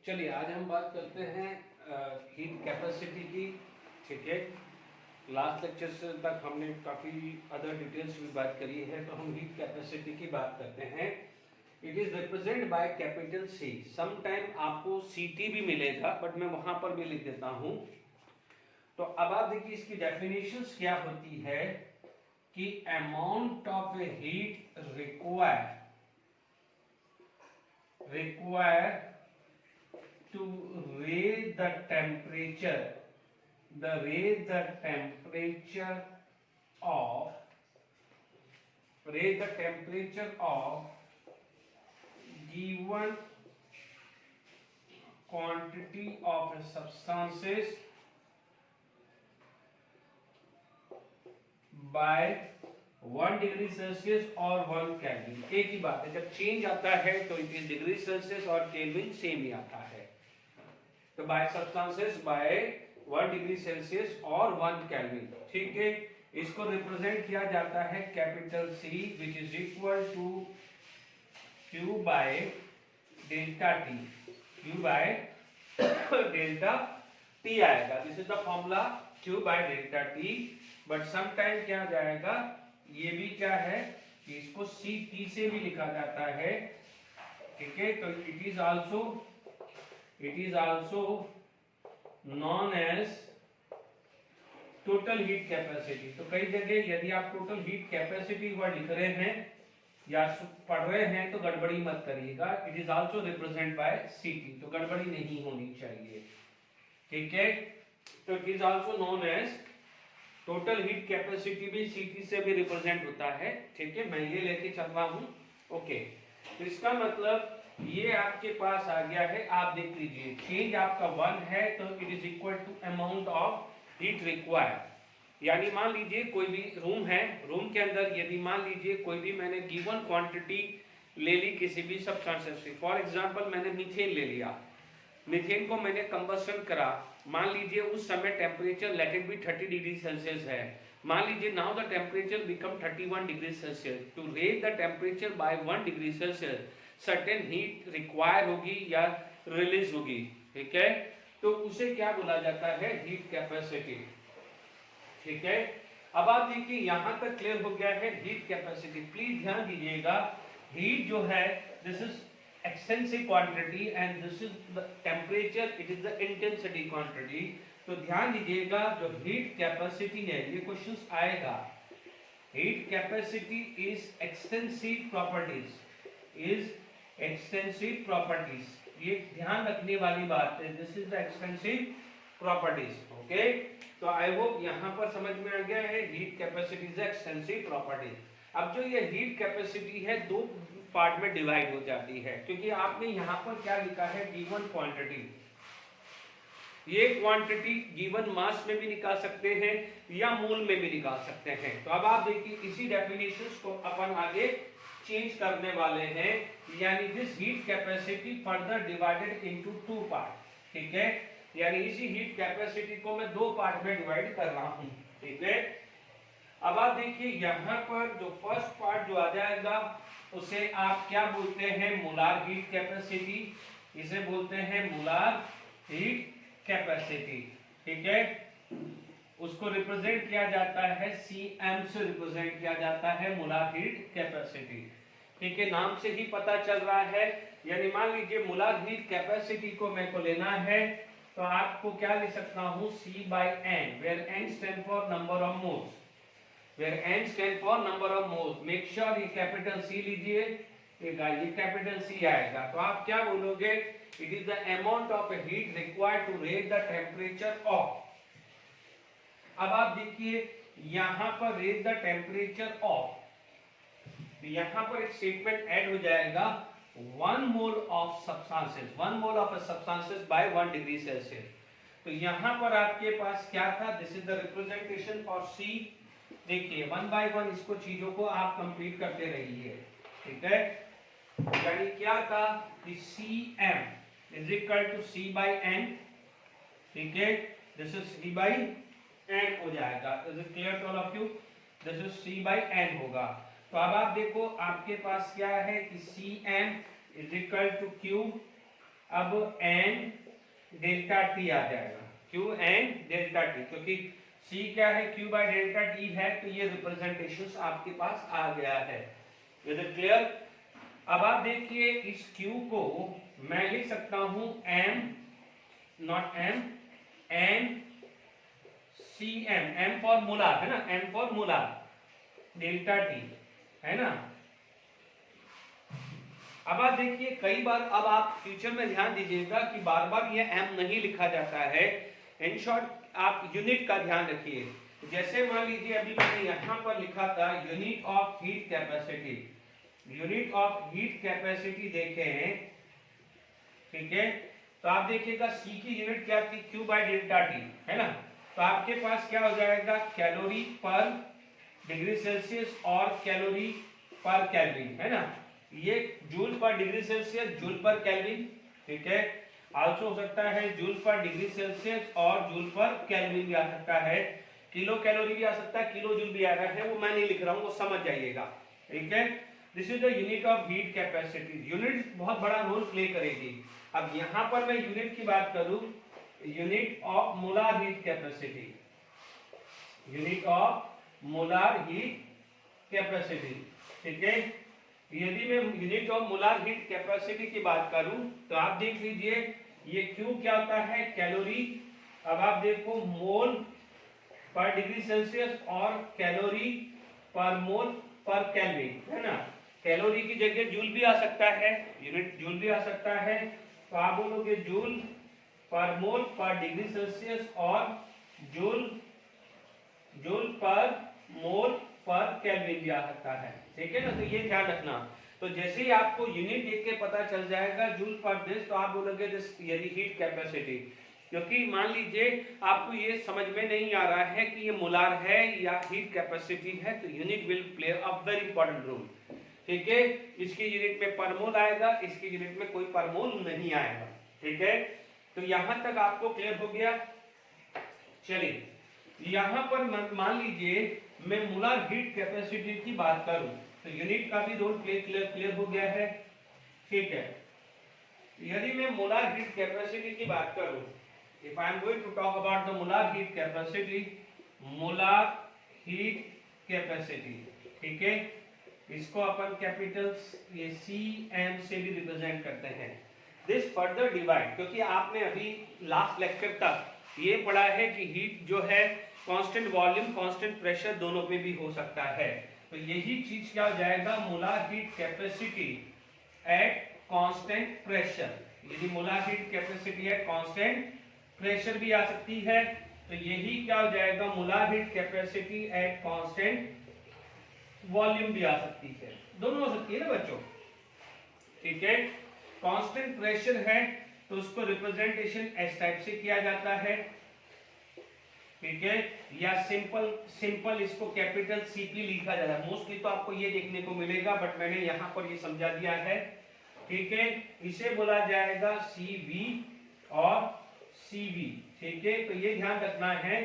चलिए आज हम बात करते हैं हीट कैपेसिटी की। ठीक है, लास्ट लेक्चर से तक हमने काफ़ी अदर डिटेल्स भी बात करी है, तो हम हीट कैपेसिटी की बात करते हैं। It is represent by capital C. Some time आपको सीटी भी मिलेगा, बट मैं वहां पर भी लिख देता हूं। तो अब आप देखिए इसकी डेफिनेशंस क्या होती है कि amount of A heat require to raise the temperature of given quantity of substances by 1 degree Celsius और 1 केल्विन। एक ही बात है, जब चेंज आता है तो इट इज डिग्री सेल्सियस और केल्विन सेम ही आता है। तो by substances by 1 degree Celsius और 1 केल्विन। ठीक है, इसको रिप्रेजेंट किया जाता है capital C which is equal to Q by delta T. Q by delta T आएगा। This is the formula Q by delta T. But some time क्या जाएगा, ये भी क्या है कि इसको CT से भी लिखा जाता है। ठीक है, तो it is also known as total heat capacity. तो कई जगह यदि आप टोटल हीट कैपेसिटी वर्ड लिख रहे हैं या पढ़ रहे हैं तो गड़बड़ी मत करिएगा। It is also represent by CT, तो गड़बड़ी नहीं होनी चाहिए। ठीक है, तो it is also known as total heat capacity भी CT से भी रिप्रेजेंट होता है। ठीक है, मैं ये लेके चल रहा हूं। ओके, तो इसका मतलब ये आपके पास आ गया है। आप देख लीजिए, चेंज आपका 1 है तो it is equal to amount of heat required. यानी मान लीजिए कोई भी रूम है, रूम के अंदर यदि मान लीजिए कोई भी मैंने गिवन क्वांटिटी ले ली किसी भी सब्सटेंस से। फॉर एग्जांपल मैंने मीथेन ले लिया, मीथेन को मैंने कंबस्शन करा। मान लीजिए उस समय temperature let it be 30 degree Celsius है। मान लीजिए now the temperature become 31 degree Celsius. To raise the temperature by 1 degree Celsius certain heat require होगी या रिलीज होगी। ठीक है, तो उसे क्या बोला जाता है, हीट कैपेसिटी। ठीक है, अब आप देखिए यहां तक क्लियर हो गया है हीट कैपेसिटी। प्लीज ध्यान दीजिएगा, हीट जो है this is extensive quantity and this is the temperature, it is the intensity quantity। तो ध्यान दीजिएगा जो हीट कैपेसिटी है, ये क्वेश्चंस आएगा। Heat capacity is extensive properties, ये ध्यान रखने वाली बात है। This is the extensive properties. Okay, तो आई होप यहां पर समझ में आ गया है heat capacity is extensive properties. अब जो ये हीट कैपेसिटी है दो पार्ट में डिवाइड हो जाती है, क्योंकि आपने यहां पर क्या लिखा है, गिवन क्वांटिटी। ये क्वांटिटी गिवन मास में भी निकाल सकते हैं या मोल में भी निकाल सकते हैं। तो अब आप देखिए इसी डेफिनेशंस को अपन आगे चेंज करने वाले हैं, यानी this heat capacity further divided into 2 part. ठीक है, यानी इसी हीट कैपेसिटी को मैं 2 पार्ट में डिवाइड कर रहा हूं। ठीक है, अब आप देखिए यहां पर जो फर्स्ट पार्ट जो आ जाएगा उसे आप क्या बोलते हैं, मोलार हीट कैपेसिटी। इसे बोलते हैं मोलार हीट कैपेसिटी। ठीक है, उसको रिप्रेजेंट किया जाता है Cm से रिप्रेजेंट किया जाता है मोलार हीट कैपेसिटी। ठीक है, नाम से ही पता चल रहा है। यानी मान लीजिए मोलार हीट कैपेसिटी को मेरे को लेना है तो आपको क्या लिख सकता हूं, C/N, where N stand for number of moles, where N stand for number of moles। Make sure ये कैपिटल C लीजिए, ये कैपिटल C आएगा। तो आप क्या बोलोगे, it is the amount of heat required to raise the temperature of। अब आप देखिए यहां पर raise the temperature of, यहां पर एक स्टेटमेंट ऐड हो जाएगा 1 mole of substances by 1 degree Celsius. तो यहां पर आपके पास क्या था, this is the representation for C। देखिए 1 by 1 इसको चीजों को आप कंप्लीट करते रहिए। ठीक है, यानी क्या था कि Cm is equal to C/N। ठीक है, दिस इज C/N हो जाएगा। Is it clear to all of you, this is C/N होगा। तो अब आप देखो आपके पास क्या है कि Cm is equal to Q अब एन डेल्टा टी आ जाएगा, क्यू एन डेल्टा टी, क्योंकि सी क्या है, क्यू बाय डेल्टा टी है, तो ये रिप्रेजेंटेशन आपके पास आ गया है। Is it clear? अब आप देखिए इस क्यू को मैं लिख सकता हूं M, not M, N C M, M for molar है ना, M for molar delta T है ना। अब आप देखिए कई बार, अब आप फ्यूचर में ध्यान दीजिएगा कि बार बार ये एम नहीं लिखा जाता है। इन शॉर्ट आप यूनिट का ध्यान रखिए। जैसे मान लीजिए अभी मैंने यहाँ पर लिखा था unit of heat capacity, unit of heat capacity देखे हैं, ठीक है। तो आप देखिएगा सी की यूनिट क्या थी, क्यू बाय डेल्टा टी है ना। तो आपके पास क्या हो जाएगा, कैलोरी पर डिग्री सेल्सियस और कैलोरी पर केल्विन है ना। ये जूल पर डिग्री सेल्सियस, जूल पर केल्विन, ठीक है। आल्सो हो सकता है जूल पर डिग्री सेल्सियस और जूल पर केल्विन भी आ सकता है, किलो कैलोरी भी आ सकता है, किलो जूल भी आ रहा है, वो मैं नहीं लिख रहा हूँ, वो समझ जाइएगा, ठीक है। This is the unit of heat capacity. Unit बहुत बड़ा रोल प्ले करेगी। अब यहाँ पर मैं यूनिट की बात करूं, unit of molar heat capacity, unit of molar heat capacity, ठीक है। यदि मैं unit of molar heat capacity की बात करूं तो आप देख लीजिए ये क्यू क्या होता है, कैलोरी। अब आप देखो मोल पर डिग्री सेल्सियस और कैलोरी पर मोल पर केल्विन है ना। कैलोरी की जगह जूल भी आ सकता है, यूनिट जूल भी आ सकता है, तो आप बोलोगे जूल पर मोल पर डिग्री सेल्सियस और जूल जूल पर मोल पर केल्विन भी आ सकता है, ठीक है ना। तो ये ध्यान रखना। तो जैसे ही आपको यूनिट देख के पता चल जाएगा जूल पर दिस, तो आप बोलोगे दिस यदि हीट कैपेसिटी। क्योंकि मान लीजिए आपको ये समझ में नहीं आ रहा है कि ये मोलार है या हीट कैपेसिटी है, तो unit will play a very important role, ठीक है। इसकी यूनिट में पर मोल आएगा, इसकी यूनिट में कोई पर मोल नहीं आएगा, ठीक है। तो यहां तक आपको क्लियर हो गया। चलिए यहां पर मान लीजिए मैं मोलार हीट कैपेसिटी की बात करूं तो यूनिट का भी रोल क्लियर हो गया है, ठीक है। यदि मैं मोलार हीट कैपेसिटी की बात करूं, if I am going to talk about the molar heat capacity, molar heat capacity, ठीक है। इसको अपन कैपिटल ये सी एम से भी रिप्रेजेंट करते हैं। दिस फर्दर डिवाइड, क्योंकि आपने अभी लास्ट लेक्चर तक ये पढ़ा है कि हीट जो है कांस्टेंट वॉल्यूम कांस्टेंट प्रेशर दोनों पे भी हो सकता है। तो यही चीज क्या हो जाएगा, molar heat capacity at constant pressure. यदि molar heat capacity at constant pressure भी आ सकती है, तो यही क्या हो जाएगा, molar heat capacity at constant volume भी आ सकती है, दोनों हो सकती है ना बच्चों, ठीक है। कांस्टेंट प्रेशर है तो उसको रिप्रेजेंटेशन एस टाइप से किया जाता है, ठीक है, या सिंपल इसको कैपिटल सीपी लिखा जाता है। मोस्टली तो आपको ये देखने को मिलेगा, बट मैंने यहाँ पर ये समझा दिया है, ठीक है। इसे बोला जाएगा सीवी और सीवी, ठीक है। तो ये ध्यान रखना है,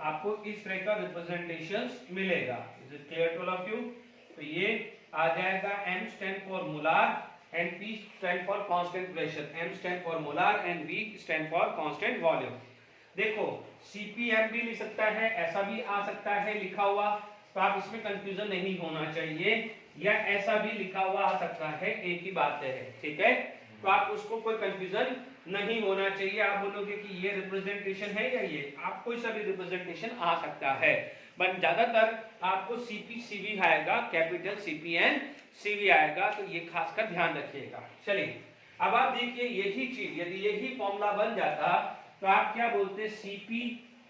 आपको इस तरह का रिप्रेजेंटेशन मिलेगा। Is it clear to all of you? तो ये आ जाएगा M stand for molar and P stand for constant pressure, M stand for molar and V stand for constant volume. देखो CPM भी लिख सकता है, ऐसा भी आ सकता है लिखा हुआ, तो आप इसमें कंफ्यूजन नहीं होना चाहिए, या ऐसा भी लिखा हुआ आ सकता है, एक ही बात है, ठीक है। तो आप उसको कोई कंफ्यूजन नहीं होना चाहिए। आप बोलोगे कि ये रिप्रेजेंटेशन है या ये, आप कोई सा भी रिप्रेजेंटेशन आ सकता है, बट ज्यादातर आपको सीपी सीवी आएगा, कैपिटल सीपीएन सीवी आएगा, तो ये खासकर ध्यान रखिएगा। चलिए अब आप देखिए यही चीज यदि यही फॉर्मूला बन जाता तो आप क्या बोलते, CP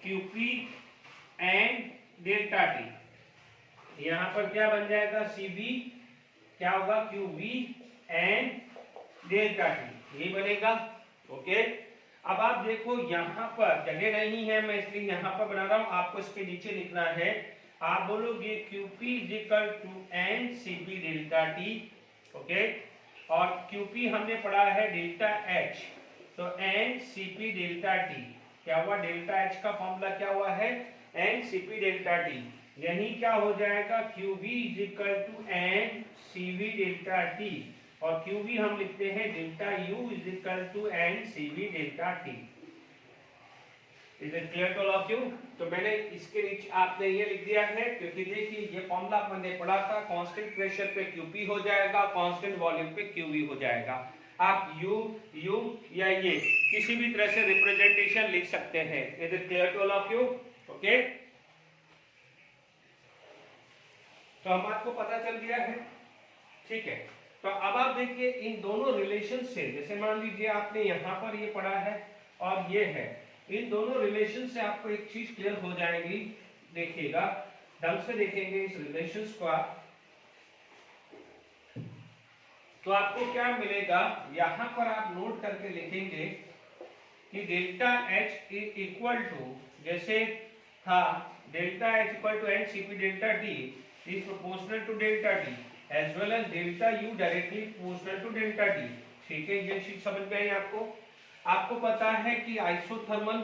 QP and delta T. यहां पर क्या बन जाएगा, सीवी क्या होगा, क्यूवी एंड डेल्टा टी, यही बनेगा, ओके। अब आप देखो यहाँ पर जगह नहीं है, मैं इसलिए यहाँ पर बना रहा हूँ, आपको इसके नीचे लिखना है। आप बोलोगे QP equal to N CP delta T, okay. और QP हमने पढ़ा है डेल्टा H, तो एन सीपी डेल्टा टी क्या हुआ, डेल्टा H का फॉर्मूला क्या हुआ है, एन सीपी डेल्टा टी। यही क्या हो जाएगा, QB equal to N CV delta T, और QV हम लिखते हैं delta U is equal to N CV delta T। Is it clear to all of you? तो मैंने इसके नीचे आपने ये लिख दिया है, क्योंकि देखिए ये फॉर्मूला मैंने पढ़ा था, कांस्टेंट प्रेशर पे QP हो जाएगा, कांस्टेंट वॉल्यूम पे QV हो जाएगा। आप U या ये किसी भी तरह से रिप्रेजेंटेशन लिख सकते हैं। Is it clear to all of you? Okay, तो हम आपको पता चल गया है, ठीक है। तो अब आप देखिए इन दोनों रिलेशन से, जैसे मान लीजिए आपने यहाँ पर ये पढ़ा है और ये है, इन दोनों रिलेशन से आपको एक चीज क्लियर हो जाएगी। देखिएगा, ढंग से देखेंगे इस रिलेशंस को आप, तो आपको क्या मिलेगा, यहां पर आप नोट करके लिखेंगे कि डेल्टा H इक्वल टू, जैसे था delta H equal to N CP delta T is proportional to delta T as well as delta U directly proportional to delta T। ठीक है, ये चीज समझ में आई आपको? आपको पता है कि आइसोथर्मल,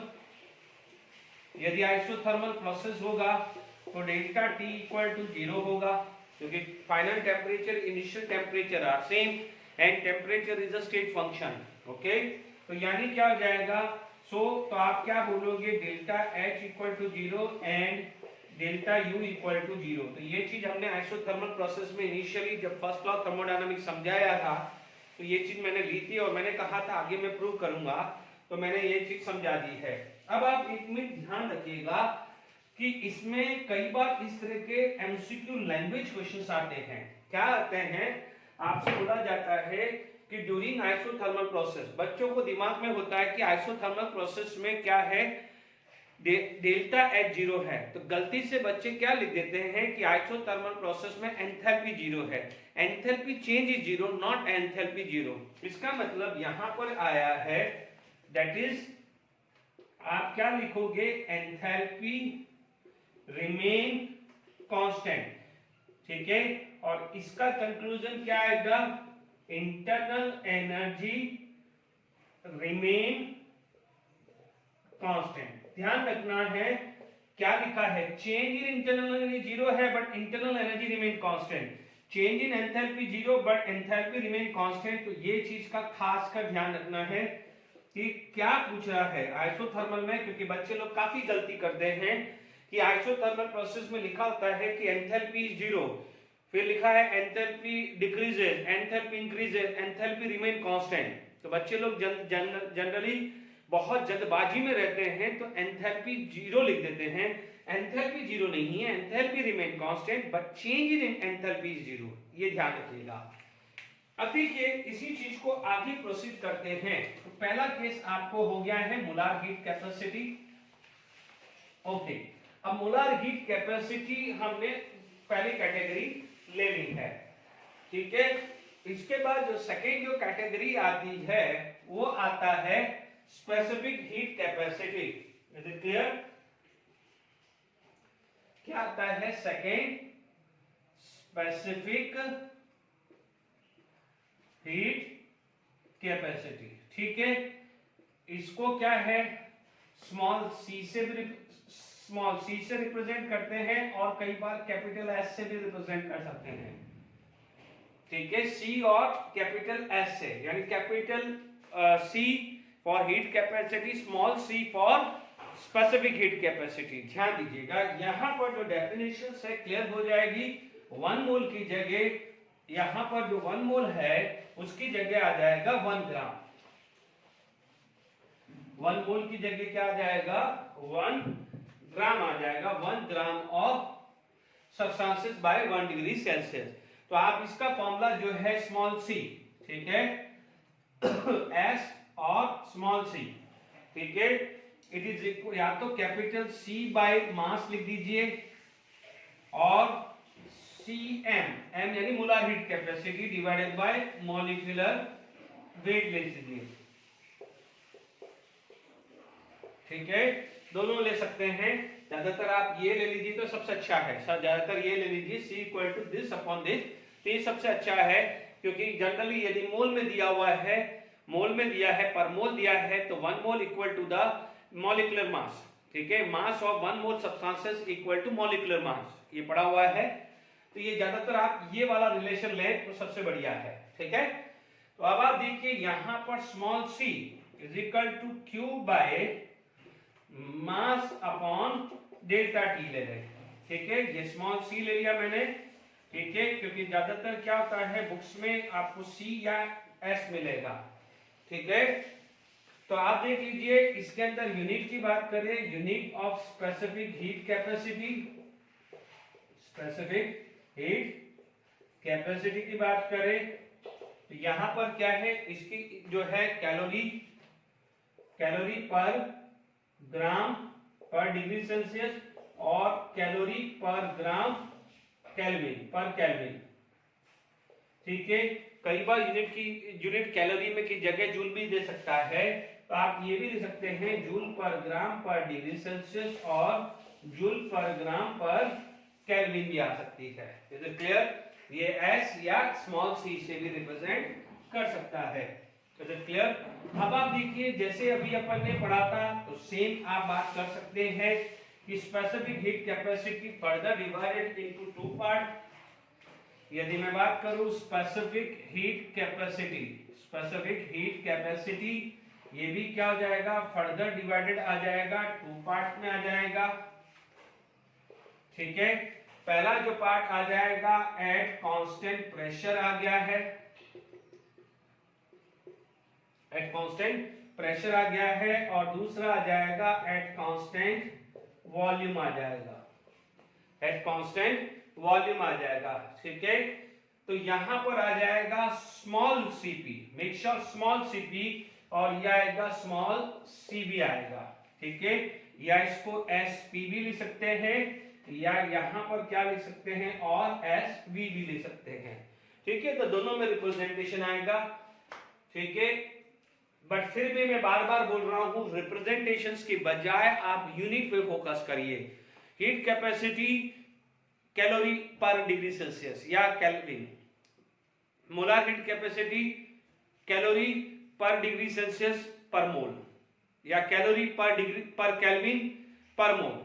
यदि आइसोथर्मल प्रोसेस होगा तो डेल्टा T इक्वल टू 0 होगा, क्योंकि final temperature, initial temperature are same and temperature is a state function. Okay, तो यानी क्या हो जाएगा, तो आप क्या बोलोगे, delta H equal to 0 and delta U equal to 0। तो ये चीज हमने आइसोथर्मल प्रोसेस में इनिशियली जब फर्स्ट लॉ थर्मोडायनामिक्स समझाया था, तो ये चीज मैंने ली थी और मैंने कहा था आगे मैं प्रूव करूंगा, तो मैंने ये चीज समझा दी है। अब आप एक मिनट ध्यान रखिएगा कि इसमें कई बार इस तरह के एमसीक्यू लैंग्वेज क्वेश्चंस आते हैं। क्या आते हैं, आपसे बोला जाता है कि ड्यूरिंग आइसोथर्मल प्रोसेस, बच्चों को दिमाग में होता है कि आइसोथर्मल प्रोसेस में क्या है, डेल्टा H 0 है, तो गलती से बच्चे क्या लिख देते हैं कि आइसोथर्मल प्रोसेस में एंथैल्पी 0 है। Enthalpy change is 0, not enthalpy 0। इसका मतलब यहां पर आया है, दैट इज आप क्या लिखोगे, एंथैल्पी रिमेन कांस्टेंट। ठीक है, और इसका कंक्लूजन क्या आएगा, इंटरनल एनर्जी रिमेन कांस्टेंट। ध्यान रखना है क्या लिखा है, चेंज इन इंटरनल एनर्जी 0 है but internal energy remain constant, change in enthalpy 0 but enthalpy remain constant. तो ये चीज का खास कर ध्यान रखना है कि क्या पूछ रहा है आइसोथर्मल में, क्योंकि बच्चे लोग काफी गलती करते हैं कि आइसोथर्मल प्रोसेस में लिखा होता है कि एंथैल्पी 0, फिर लिखा है enthalpy decreases, enthalpy increases, enthalpy remain constant. तो बच्चे लोग जनरली बहुत जल्दबाजी में रहते हैं तो एंथैल्पी 0 लिख देते हैं। एंथैल्पी 0 नहीं है, enthalpy remain constant but change in enthalpy is 0। ये ध्यान रखिएगा। अब देखिए इसी चीज को आगे प्रोसीड करते हैं। तो पहला केस आपको हो गया है मोलार हीट कैपेसिटी। ओके, अब मोलार हीट कैपेसिटी हमने पहली कैटेगरी ले ली है, ठीक है। इसके बाद जो सेकेंड जो कैटेगरी आती है वो आता है specific heat capacity. Is it clear? क्या आता है सेकेंड, स्पेसिफिक हीट कैपेसिटी। ठीक है, इसको क्या है, स्मॉल सी से रिप्रेजेंट करते हैं और कई बार कैपिटल एस से भी रिप्रेजेंट कर सकते हैं। ठीक है, सी और कैपिटल एस से, यानी capital C for heat capacity, small C for specific heat capacity. ध्यान दीजिएगा यहां पर जो डेफिनेशन है क्लियर हो जाएगी। 1 मोल की जगह, यहां पर जो 1 मोल है उसकी जगह आ जाएगा 1 ग्राम। 1 मोल की जगह क्या आ जाएगा, 1 ग्राम आ जाएगा। 1 gram of substances by 1 degree Celsius. तो आप इसका फॉर्मूला जो है स्मॉल सी, ठीक है, एस और स्मॉल सी, ठीक है, इट इज इक्वल, या तो कैपिटल सी बाय मास लिख दीजिए और सी एम यानी molar heat capacity divided by molecular weight ले लीजिए। ठीक है, दोनों ले सकते हैं, ज्यादातर आप ये ले लीजिए तो सबसे अच्छा है, ज्यादातर ये ले लीजिए C equal to this upon this, तो ये सबसे अच्छा है। क्योंकि जनरली यदि मोल में दिया हुआ है, मोल में दिया है, पर मोल दिया है, तो 1 mole equal to the molecular mass. ठीक है, mass of 1 mole substances equal to molecular mass, ये पढ़ा हुआ है। तो ये ज्यादातर आप ये वाला रिलेशन लें तो सबसे बढ़िया है, ठीक है। तो अब आप देखिए यहाँ पर small c is equal to Q by mass upon delta T ले रहे, ठीक है। ये स्मॉल c ले लिया मैंने, ठीक है, क्योंकि ज्यादातर क्या होता है बुक्स में आपको c या s मिलेगा, ठीक है। तो आप देख लीजिए इसके अंदर यूनिट की बात करें, unit of specific heat capacity, specific heat capacity की बात करें तो यहां पर क्या है, इसकी जो है कैलोरी, कैलोरी पर ग्राम पर डिग्री सेल्सियस और कैलोरी पर ग्राम केल्विन पर केल्विन, ठीक है। कई बार यूनिट कैलोरी में की जगह जूल भी दे सकता है, तो आप ये भी दे सकते हैं जूल पर ग्राम पर डिग्री सेल्सियस और जूल पर ग्राम पर केल्विन भी आ सकती है। Is it clear? ये s या स्मॉल c से भी रिप्रेजेंट कर सकता है। Is it clear? अब आप देखिए जैसे अभी अपन ने पढ़ा था तो सेम आप बात कर सकते हैं कि specific heat capacity further divided into two part. यदि मैं बात करूं specific heat capacity, specific heat capacity ये भी क्या हो जाएगा, फर्दर डिवाइडेड आ जाएगा, टू पार्ट में आ जाएगा, ठीक है। पहला जो पार्ट आ जाएगा एट कांस्टेंट प्रेशर आ गया है, एट कांस्टेंट प्रेशर आ गया है, और दूसरा आ जाएगा एट कांस्टेंट वॉल्यूम आ जाएगा, एट कांस्टेंट वॉल्यूम आ जाएगा, ठीक है। तो यहां पर आ जाएगा small cp, make sure small cp, और यह आएगा स्मॉल cv आएगा, ठीक है। या इसको sp भी लिख सकते हैं, या यहां पर क्या लिख सकते हैं और sv भी लिख सकते हैं, ठीक है। तो दोनों में रिप्रेजेंटेशन आएगा, ठीक है। बट फिर भी मैं बार बार बोल रहा हूं रिप्रेजेंटेशंस की बजाय आप यूनिट पे फोकस करिए। हीट कैपेसिटी कैलोरी पर डिग्री सेल्सियस या kelvin, molar heat capacity calorie पर डिग्री सेल्सियस पर मोल, या कैलोरी पर डिग्री पर केल्विन पर मोल।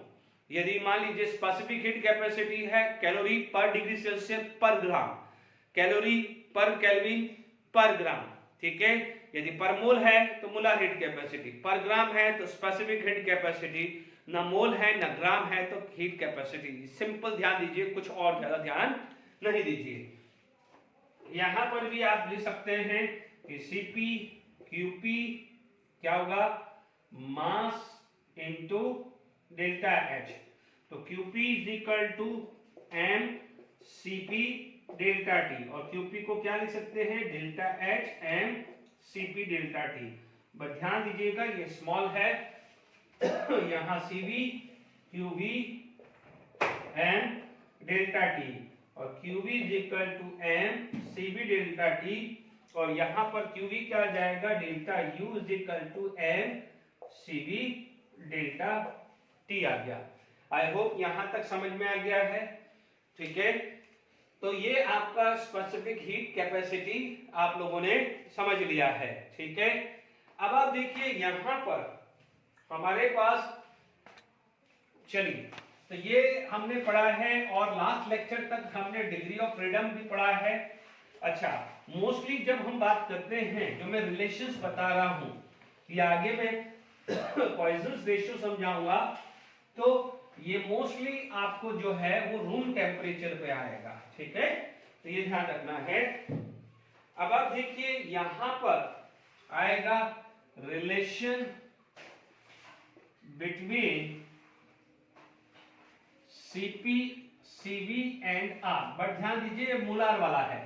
यदि मान लीजिए स्पेसिफिक हीट कैपेसिटी है कैलोरी पर डिग्री सेल्सियस पर ग्राम, कैलोरी पर केल्विन पर ग्राम, ठीक है। यदि पर मोल है तो मोलर हीट कैपेसिटी, पर ग्राम है तो स्पेसिफिक हीट कैपेसिटी, ना मोल है ना ग्राम है तो हीट कैपेसिटी। सिंपल ध्यान दीजिए, कुछ और ज्यादा ध्यान नहीं दीजिए। यहां पर भी आप लिख सकते हैं कि Cp Qp क्या होगा, मास इनटू डेल्टा H। तो Qp is equal to m Cp delta T, और Qp को क्या लिख सकते हैं, delta H m Cp delta T। But ध्यान दीजिएगा ये स्मॉल है यहाँ Cv Qv m delta T, और Qv is equal to m Cv delta T, और यहाँ पर Qv क्या आ जाएगा, delta U is equal to m Cv delta T आ गया। आई होप यहां तक समझ में आ गया है, ठीक है। तो ये आपका स्पेसिफिक हीट कैपेसिटी आप लोगों ने समझ लिया है, ठीक है। अब आप देखिए यहां पर हमारे पास, चलिए तो ये हमने पढ़ा है, और लास्ट लेक्चर तक हमने डिग्री ऑफ फ्रीडम भी पढ़ा है। अच्छा, मोस्टली जब हम बात करते हैं, जो मैं रिलेशंस बता रहा हूं, ये आगे मैं पॉइजन्स रेशियो समझाऊंगा, तो ये मोस्टली आपको जो है वो रूम टेम्परेचर पे आएगा, ठीक है। तो ये ध्यान रखना है। अब आप देखिए यहां पर आएगा relation between Cp Cv and R, but ध्यान दीजिए ये मोलर वाला है।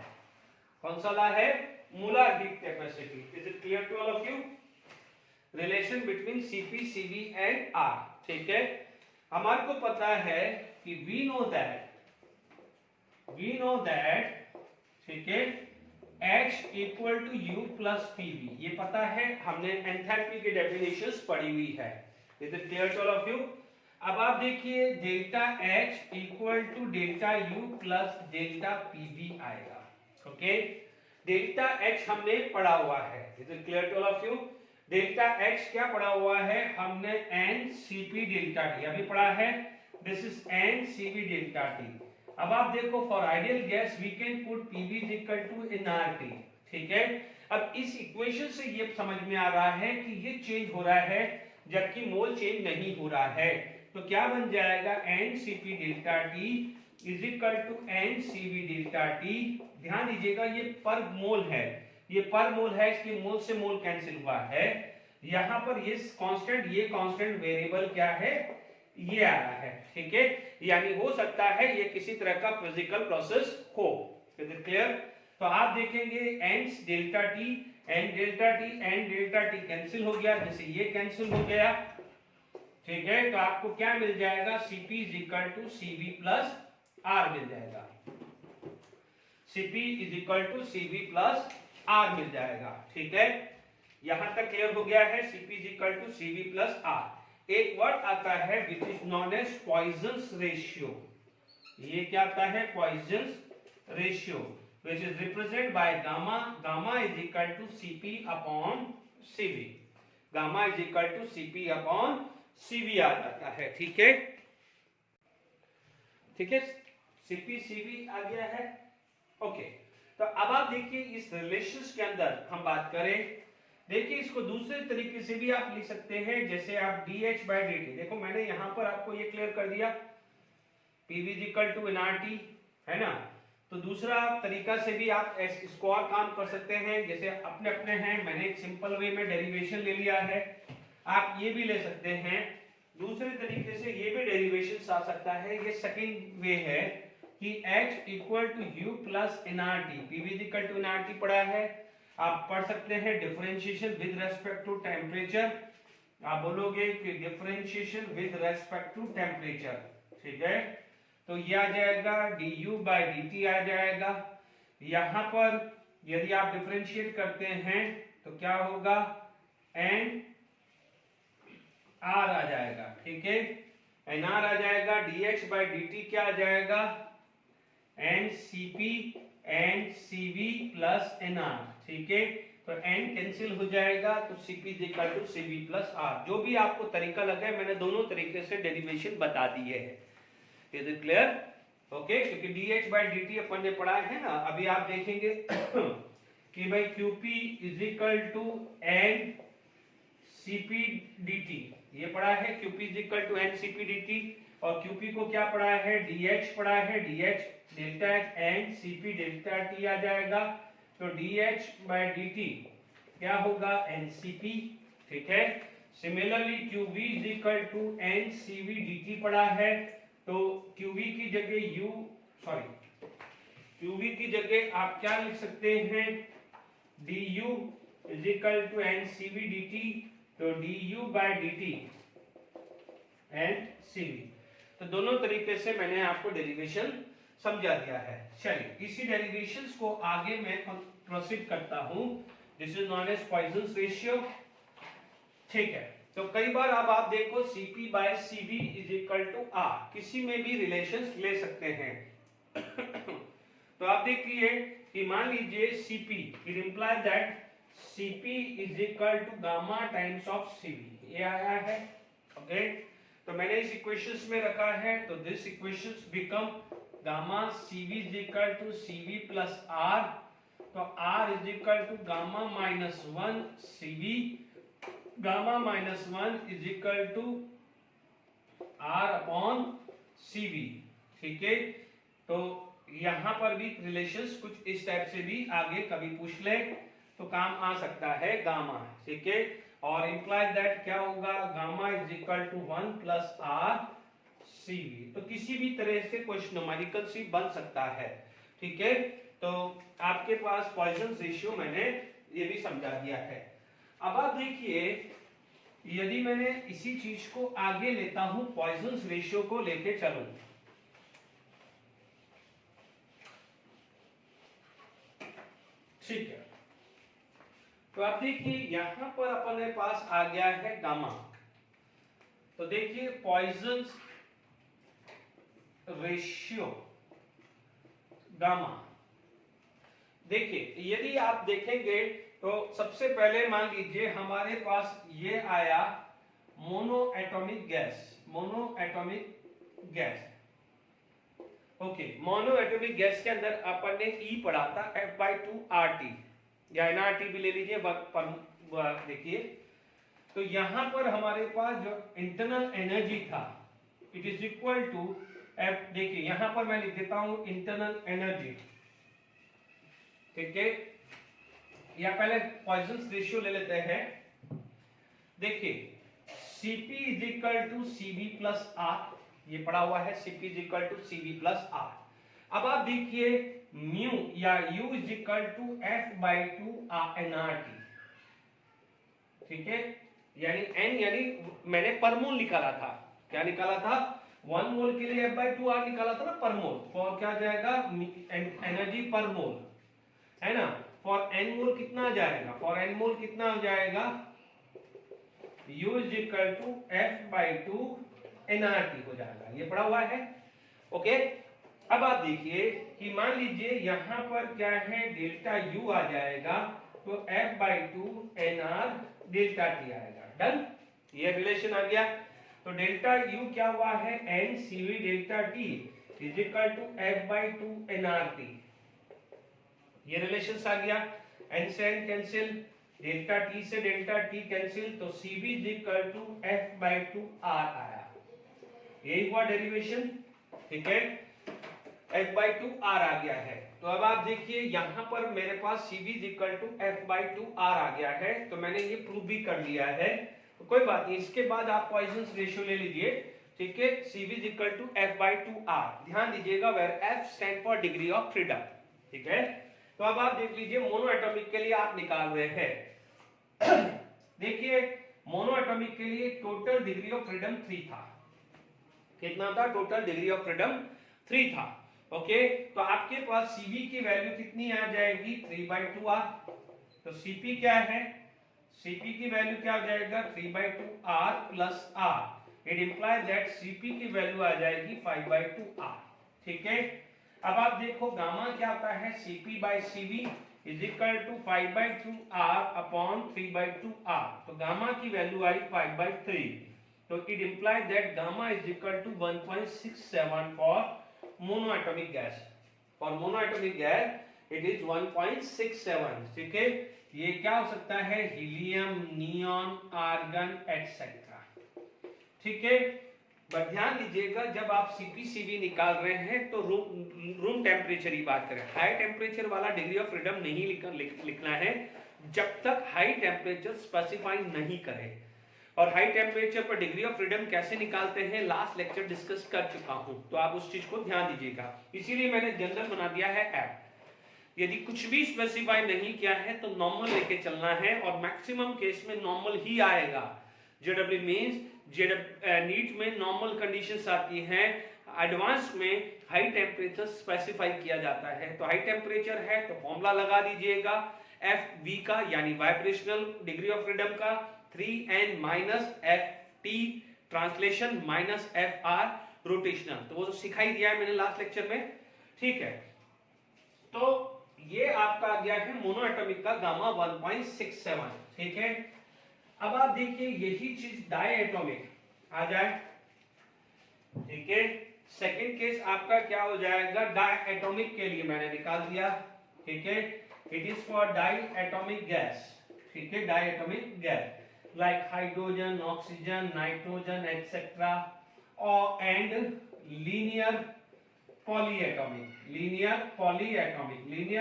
कौन सा वाला है, molar heat capacity. Is it clear to all of you? Relation between Cp Cv and R, ठीक है। हमारे को पता है कि वी नो दैट, ठीक है, H equal to U plus PV, ये पता है, हमने एंथैल्पी की डेफिनेशंस पढ़ी हुई है। Is it clear to all of you? अब आप देखिए delta H equal to delta U plus delta PV आएगा, ओके। डेल्टा H हमने पढ़ा हुआ है। Is it clear to all of you? Delta H क्या पढ़ा हुआ है हमने, n Cp डेल्टा T अभी पढ़ा है, this is n Cv delta T। अब आप देखो for ideal gas we can put PV is equal to nRT, ठीक है। अब इस इक्वेशन से ये समझ में आ रहा है कि ये चेंज हो रहा है जबकि मोल चेंज नहीं हो रहा है, तो क्या बन जाएगा NCP delta T is equal to NCV delta T। ध्यान दीजिएगा ये पर मोल है, ये पर मोल है, इसके मोल से मोल कैंसिल हुआ है। यहाँ पर ये कांस्टेंट वेरिएबल क्या है, ये आ रहा है, ठीक है। यानी हो सकता है ये किसी तरह का फिजिकल प्रोसेस हो। Is it clear? तो आप देखेंगे n डेल्टा टी कैंसिल हो गया, जैसे ये कैंसिल हो गया, ठीक है। तो आपको क्या मिल जाएगा, Cp is equal to CV plus R मिल जाएगा, Cp is equal to CV plus R मिल जाएगा, ठीक है। यहां तक क्लियर हो गया है, Cp is equal to CV plus R। एक वर्ड आता है which is known as Poisson's ratio. ये क्या आता है, Poisson's ratio, which is represented by gamma. Gamma is equal to Cp upon Cv. Gamma is equal to Cp upon Cv आ जाता है, ठीक है, ठीक है। Cp Cv आ गया है, ओके। तो अब आप देखिए इस रिलेशंस के अंदर हम बात करें, देखिए इसको दूसरे तरीके से भी आप लिख सकते हैं, जैसे आप dH by dt, देखो मैंने यहां पर आपको ये क्लियर कर दिया, PV is equal to nRT, है ना। तो दूसरा तरीका से भी आप इसको और काम कर सकते हैं, जैसे अपने अपने हैं, मैंने एक सिंपल वे में डेरिवेशन ले लिया है, आप ये भी ले सकते हैं। दूसरे तरीके से ये भी डेरिवेशन आ सकता है, ये सेकंड वे है कि H equal to U plus nRT, PV is equal to nRT पढ़ा है, आप पढ़ सकते हैं differentiation with respect to temperature, आप बोलोगे कि differentiation with respect to temperature, ठीक है। तो ये आ जाएगा du by dt आ जाएगा। यहां पर यदि आप डिफरेंशिएट करते हैं तो क्या होगा, n r आ जाएगा, ठीक है, nr आ जाएगा। dH by dt क्या आ जाएगा, NCP NCV प्लस nr, ठीक है। तो n कैंसिल हो जाएगा, तो Cp is equal to CV plus R। जो भी आपको तरीका लगे, मैंने दोनों तरीके से डेरिवेशन बता दिए है। Is it clear? ओके, क्योंकि dH by dt अपन ने पढ़ा है ना। अभी आप देखेंगे कि भाई QP is equal to NCP dt, ये पढ़ा है, QP is equal to NCP dt, और QP को क्या पढ़ा है, DH पढ़ा है, DH delta H NCP delta T आ जाएगा। तो DH by dt क्या होगा, NCP, ठीक है। Similarly QV is equal to NCV dt पढ़ा है, तो QV की जगह QV की जगह आप क्या लिख सकते हैं, du is equal to NCV dt, तो du by dt NCV। तो दोनों तरीके से मैंने आपको डेरिवेशन समझा दिया है। चलिए इसी डेरिवेशंस को आगे मैं प्रोसीड करता हूं। This is known as Poisson's ratio, ठीक है। तो कई बार अब आप देखो Cp by Cv is equal to R, किसी में भी रिलेशंस ले सकते हैं। तो आप देखिए कि मान लीजिए Cp, it implies that Cp is equal to gamma times of Cv, ये आया है, ओके। तो मैंने इस इक्वेशंस में रखा है, तो this equations become gamma Cv is equal to Cv plus R, तो R is equal to gamma minus 1 Cv, gamma minus 1 is equal to R upon Cv, ठीक है। तो यहां पर भी रिलेशंस कुछ इस टाइप से भी आगे कभी पूछ ले तो काम आ सकता है गामा, ठीक है। और इंप्लाइज दैट क्या होगा, gamma is equal to 1 plus R Cv। तो किसी भी तरह से क्वेश्चन न्यूमेरिकल सी बन सकता है, ठीक है। तो आपके पास पॉइजन्स रेशियो मैंने ये भी समझा दिया है। अब आप देखिए यदि मैंने इसी चीज को आगे लेता हूं, पॉइजन्स रेशियो को लेके चलूं, ठीक है। तो आप देखिए यहां पर अपने पास आ गया है गामा। तो देखिए पॉइजन्स रेशियो गामा, देखिए यदि आप देखेंगे तो सबसे पहले मान लीजिए हमारे पास ये आया mono atomic gas, okay, mono atomic gas के अंदर अपन ने E पढ़ा था F/2RT या nRT भी ले लीजिए पर देखिए, तो यहां पर हमारे पास जो इंटरनल एनर्जी था it is equal to F, देखिए यहां पर मैं लिख देता हूं इंटरनल एनर्जी, ठीक है, या पहले पॉइजन रेशियो ले लेते हैं। देखिए Cp is equal to Cv plus R, ये पड़ा हुआ है Cp is equal to Cv plus R। अब आप देखिए म्यू या U is equal to F/2 nRT, ठीक है, यानी n यानी मैंने पर मोल निकाला था, क्या निकाला था, 1 मोल के लिए F/2 R निकाला था ना पर मोल, फॉर क्या जाएगा एनर्जी पर मोल, है ना, फॉर n मोल कितना जाएगा, फॉर n मोल कितना हो जाएगा U is equal to F/2 nRT हो जाएगा, ये पड़ा हुआ है। ओके, अब आप देखिए कि मान लीजिए यहां पर क्या है डेल्टा U आ जाएगा, तो F/2 nR डेल्टा T आएगा, डन, ये रिलेशन आ गया। तो डेल्टा U क्या हुआ है, n Cv delta T is equal to F/2 nRT, ये रिलेशन आ गया। n से n कैंसिल, डेल्टा T से डेल्टा T कैंसिल, तो Cv is equal to F/2 R आया, यही हुआ डेरिवेशन, ठीक है, F/2 R आ गया है। तो अब आप देखिए यहां पर मेरे पास Cv is equal to F/2 R आ गया है, तो मैंने ये प्रूव भी कर लिया है, तो कोई बात नहीं, इसके बाद आप पॉइजन रेशियो ले लीजिए, ठीक है, Cv is equal to F/2 R, ध्यान दीजिएगा where F stand for degree of freedom, ठीक है। तो अब आप देख लीजिए मोनो एटॉमिक के लिए आप निकाल रहे हैं देखिए मोनो एटॉमिक के लिए टोटल डिग्री ऑफ फ्रीडम 3 था, कितना था, टोटल डिग्री ऑफ फ्रीडम 3 था। ओके, तो आपके पास Cv की वैल्यू कितनी आ जाएगी, 3/2 R, तो Cp क्या है, Cp की वैल्यू क्या हो जाएगा 3/2 R plus R, it implies that Cp की वैल्यू आ जाएगी 5/2 R, ठीक है। अब आप देखो गामा क्या आता है, Cp/Cv is equal to 5/2 R upon 3/2 R, तो गामा की वैल्यू आई 5/3, तो it implies that gamma is equal to 1.67 for monoatomic gas, for monoatomic gas it is 1.67, ठीक है। ये क्या हो सकता है, हीलियम, नियॉन, आर्गन एटसेट्रा, ठीक है। पर ध्यान दीजिएगा जब आप Cp/Cv निकाल रहे हैं तो रूम टेम्परेचर की बात करें, हाई टेम्परेचर वाला डिग्री ऑफ फ्रीडम नहीं लिखना है जब तक हाई टेम्परेचर स्पेसिफाई नहीं करे, और हाई टेम्परेचर पर डिग्री ऑफ फ्रीडम कैसे निकालते हैं लास्ट लेक्चर डिस्कस कर चुका हूं, तो आप उस चीज को ध्यान दीजिएगा, इसीलिए मैंने जनरल बना दिया है F। यदि कुछ भी स्पेसिफाई नहीं किया है तो नॉर्मल लेके चलना है, और मैक्सिमम केस में नॉर्मल ही आएगा, जेडब्ल्यू मींस नीट में नॉर्मल कंडीशंस आती हैं, एडवांस में हाई टेम्परेचर स्पेसिफाई किया जाता है, तो हाई टेम्परेचर है तो फॉर्मूला लगा दीजिएगा FV का, यानी वाइब्रेशनल डिग्री ऑफ फ्रीडम का 3n minus FT translation minus FR rotational, तो वो तो सिखाई दिया है मैंने लास्ट लेक्चर में, ठीक है। तो ये आपका आ गया है मोनोएटॉमिक का गामा 1.67, ठीक है। अब आप देखिए यही चीज डायएटॉमिक आ जाए, ठीक है, सेकंड केस आपका क्या हो जाएगा, डायएटॉमिक के लिए मैंने निकाल दिया, ठीक है, it is for diatomic gas, ठीक है, diatomic gas like hydrogen, oxygen, nitrogen etcetera, और and linear polyatomic, linear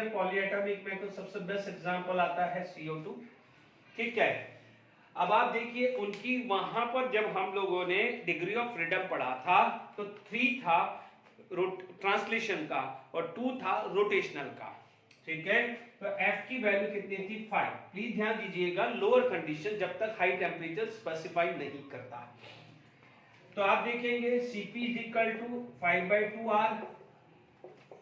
polyatomic में तो सबसे बेस्ट एग्जांपल आता है CO2, ठीक है। अब आप देखिए उनकी वहां पर जब हम लोगों ने डिग्री ऑफ फ्रीडम पढ़ा था तो 3 था ट्रांसलेशन का और 2 था रोटेशनल का, ठीक है। तो F की वैल्यू कितनी थी 5, प्लीज ध्यान दीजिएगा लोअर कंडीशन जब तक हाई टेम्परेचर स्पेसिफाई नहीं करता। तो आप देखेंगे Cp is equal to 5/2 R,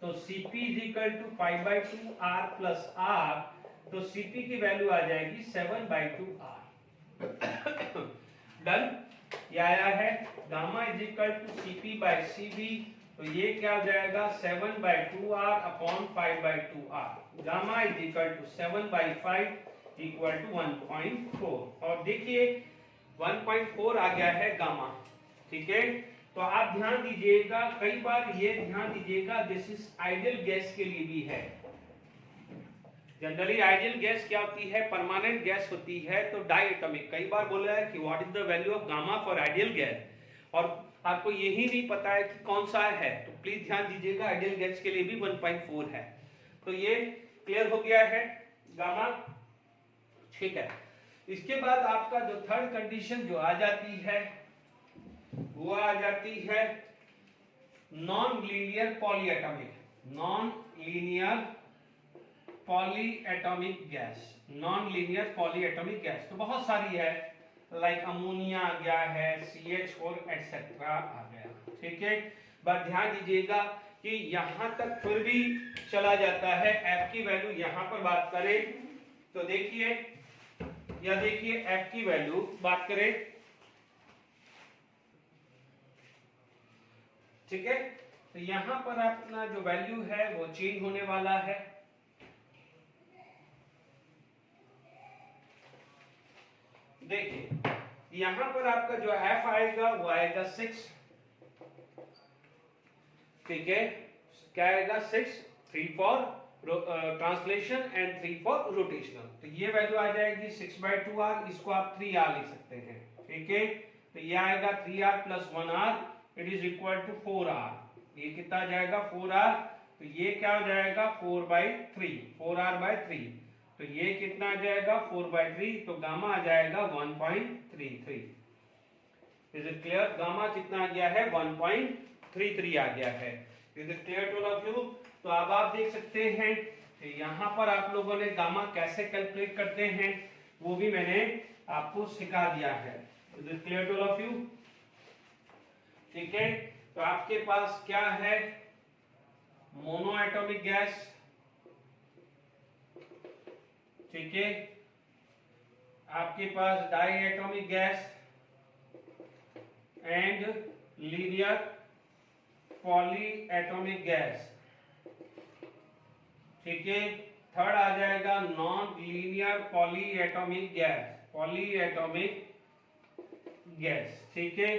तो Cp is equal to 5/2 R plus R, तो Cp की वैल्यू आ जाएगी 7/2 R, डन, ये आया है। Gamma is equal to Cp/Cv, तो ये क्या हो जाएगा 7/2 R upon 5/2 R, gamma is equal to 7/5 equal to 1.4, और देखिए 1.4 आ गया है गामा, ठीक है। तो आप ध्यान दीजिएगा, कई बार ये ध्यान दीजिएगा, दिस इज आइडियल गैस के लिए भी है। जनरली आइडियल गैस क्या होती है, परमानेंट गैस होती है, तो डायटोमिक। कई बार बोला है कि what is the value of gamma for ideal gas, और आपको यही नहीं पता है कि कौन सा है, तो प्लीज ध्यान दीजिएगा आइडियल गैस के लिए भी 1.4 है। तो ये क्लियर हो गया है गामा, ठीक है। इसके बाद आपका जो थर्ड कंडीशन जो आ जाती है वो आ जाती है non linear polyatomic, non linear polyatomic gas, non linear polyatomic gas. तो बहुत सारी है, लाइक अमोनिया आ गया है, CH4 एटसेट्रा आ गया, ठीक है। बस ध्यान दीजिएगा कि यहां तक फिर भी चला जाता है। F की वैल्यू यहां पर बात करें तो देखिए, या देखिए F की वैल्यू बात करें, ठीक है। तो यहां पर अपना जो वैल्यू है वो चेंज होने वाला है। देखिए यहां पर आपका जो F आएगा वो आएगा 6, ठीक है। क्या आएगा 6, 3 for translation and 3 for rotational. तो ये वैल्यू आ जाएगी 6/2r, इसको आप 3r लिख सकते हैं, ठीक है। तो ये आएगा 3r plus 1r, it is equal to 4r। ये कितना आ जाएगा 4r, तो ये क्या हो जाएगा 4/3, 4r/3। तो ये कितना आ जाएगा 4/3, तो गामा आ जाएगा 1.33। Is it clear? गामा कितना आ गया है 1.33 आ गया है। Is it clear to all of you? तो अब आप देख सकते हैं यहाँ पर आप लोगों ने गामा कैसे कैलकुलेट करते हैं वो भी मैंने आपको सिखा दिया है। Is it clear to all of you? ठीक है। तो आपके पास क्या है, मोनो एटॉमिक गैस, ठीक है। आपके पास diatomic gas and linear polyatomic gas, ठीक है। थर्ड आ जाएगा non linear polyatomic gas, polyatomic gas, ठीक है।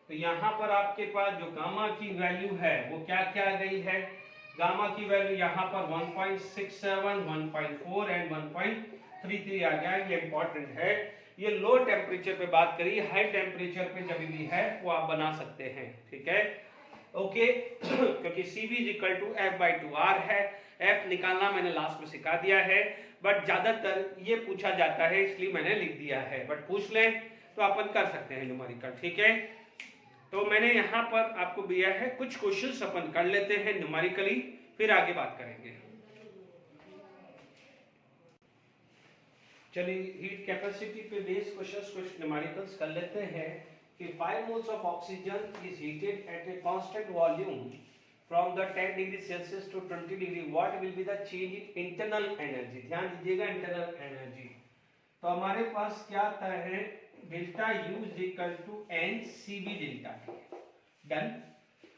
तो यहां पर आपके पास जो गामा की वैल्यू है वो क्या क्या आ गई है, गामा की वैल्यू यहाँ पर 1.67, 1.4 एंड 1.33 आ गया। ये इंपॉर्टेंट है। ये लो टेम्परेचर पे बात करी, हाई टेम्परेचर पे जब भी है वो आप बना सकते हैं, ठीक है, ओके। क्योंकि Cv = F/2R है। F निकालना मैंने लास्ट में सिखा दिया है, बट ज्यादातर ये पूछा जाता है इसलिए मैंने लिख दिया है, बट पूछ लें तो अपन कर सकते हैं न्यूमेरिकल, ठीक है। तो मैंने यहाँ पर आपको दिया है, कुछ क्वेश्चंस अपन कर लेते हैं न्यूमेरिकली, फिर आगे बात करेंगे। चलिए हीट कैपेसिटी पे बेस्ड क्वेश्चंस कुछ न्यूमेरिकल्स कर लेते हैं कि 5 moles of oxygen is heated at a constant volume from the 10 degree Celsius to 20 degree, what will be the change in internal energy. ध्यान दीजिएगा इंटरनल एनर्जी। तो हमारे पास क्या आता है, delta U = NCV delta T। Done.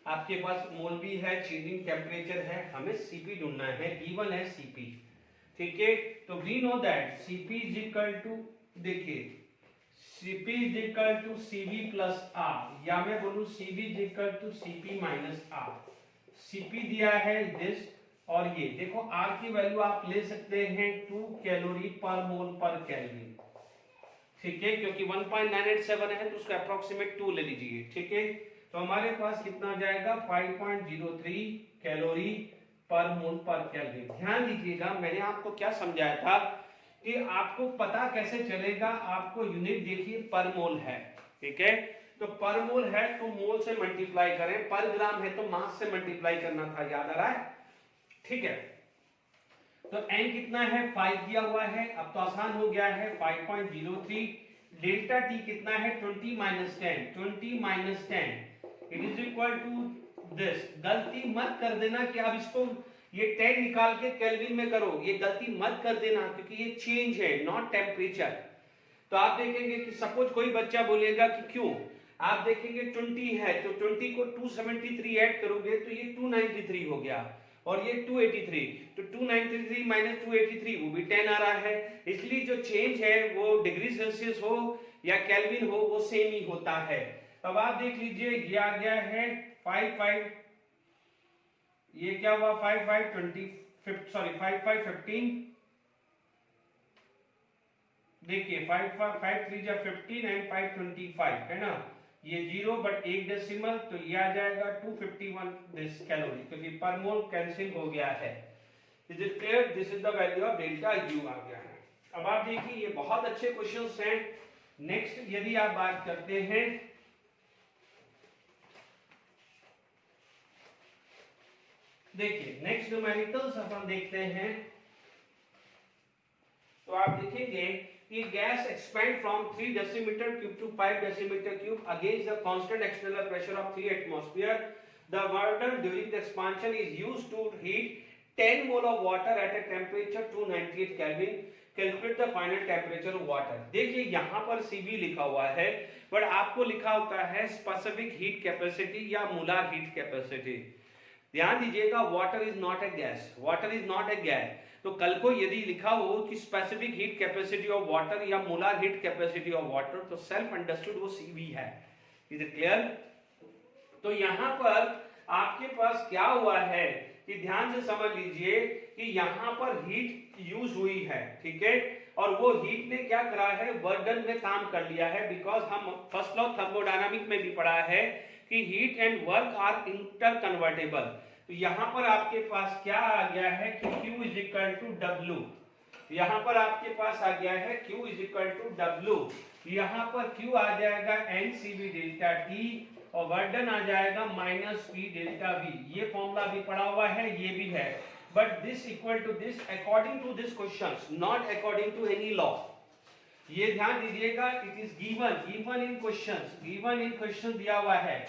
आपके पास मोल भी है, चेंजिंग टेम्परेचर है, हमें Cp ढूंढना है, गिवन है Cp, ठीक है। तो वी नो दैट Cp = देखिए Cp = Cv + R, या मैं बोलूं Cv = Cp - R। Cp दिया है दिस, और ये देखो R की वैल्यू आप ले सकते हैं 2 कैलोरी पर मोल पर केल्विन, ठीक है। क्योंकि 1.987 है तो उसका अप्रोक्सीमेट 2 ले लीजिए, ठीक है। तो हमारे पास कितना जाएगा 5.03 कैलोरी पर मोल पर केल्विन। ध्यान दीजिएगा मैंने आपको क्या समझाया था कि आपको पता कैसे चलेगा, आपको यूनिट देखिए पर मोल है, ठीक है। तो पर मोल है तो मोल से मल्टीप्लाई करें, पर ग्राम है तो मास से मल्टीप्लाई करना था, याद आ रहा है, ठीक है। तो n कितना है 5 दिया हुआ है, अब तो आसान हो गया है 5.03। डेल्टा T कितना है 20 - 10, 20 - 10 it is equal to this. गलती मत कर देना कि अब इसको ये 10 निकाल के केल्विन में करो, ये गलती मत कर देना क्योंकि ये चेंज है नॉट टेम्परेचर। तो आप देखेंगे कि सपोज कोई बच्चा बोलेगा कि क्यों, आप देखेंगे 20 है तो 20 को 273 ऐड करोगे तो ये 293 हो गया, और ये 283, तो 293 - 283 वो भी 10 आ रहा है। इसलिए जो चेंज है वो डिग्री सेल्सियस हो या केल्विन हो वो सेम ही होता है। तब आप देख लीजिए ये आ गया है 5 ये क्या हुआ 5 देखिए 5 3 एंड 525 है ना, ये 0 बट एक डेसिमल, तो ये आ जाएगा 251 दिस कैलोरी, क्योंकि पर मोल कैंसिल हो गया है। Is it clear? This is the value of delta U आ गया है। अब आप देखिए ये बहुत अच्छे क्वेश्चंस हैं। नेक्स्ट यदि आप बात करते हैं, देखिए नेक्स्ट न्यूमेरिकल्स अपन देखते हैं, तो आप देखेंगे कि gas expand from 3 decimeter cube to 5 decimeter cube against the constant external pressure of 3 atmosphere. The water during the expansion is used to heat 10 mole of water at a temperature 298 Kelvin. Calculate the final temperature of water. देखिए यहाँ पर Cv लिखा हुआ है, but आपको लिखा होता है स्पेसिफिक हीट कैपेसिटी या मोलर हीट कैपेसिटी। ध्यान दीजिएगा, water is not a gas, water is not a gas. तो कल को यदि लिखा हो कि specific heat capacity of water या molar heat capacity of water, तो सेल्फ अंडरस्टूड वो सीवी है। Is it clear? तो यहां पर आपके पास क्या हुआ है कि ध्यान से समझ लीजिए कि यहां पर हीट यूज हुई है, ठीक है, और वो हीट ने क्या करा है, वर्क डन में काम कर लिया है। बिकॉज हम फर्स्ट लॉ थर्मोडायनामिक में भी पढ़ा है कि heat and work are interconvertible. तो यहां पर आपके पास क्या आ गया है कि Q is equal to W, यहां पर आपके पास आ गया है Q is equal to W, यहां पर Q आ जाएगा NCV डेल्टा T और वर्क डन आ जाएगा माइनस P डेल्टा V। ये फॉर्मूला भी पढ़ा हुआ है, ये भी है, but this equal to this according to this questions, not according to any law. ये ध्यान दीजिएगा, it is given in questions, given in question दिया हुआ है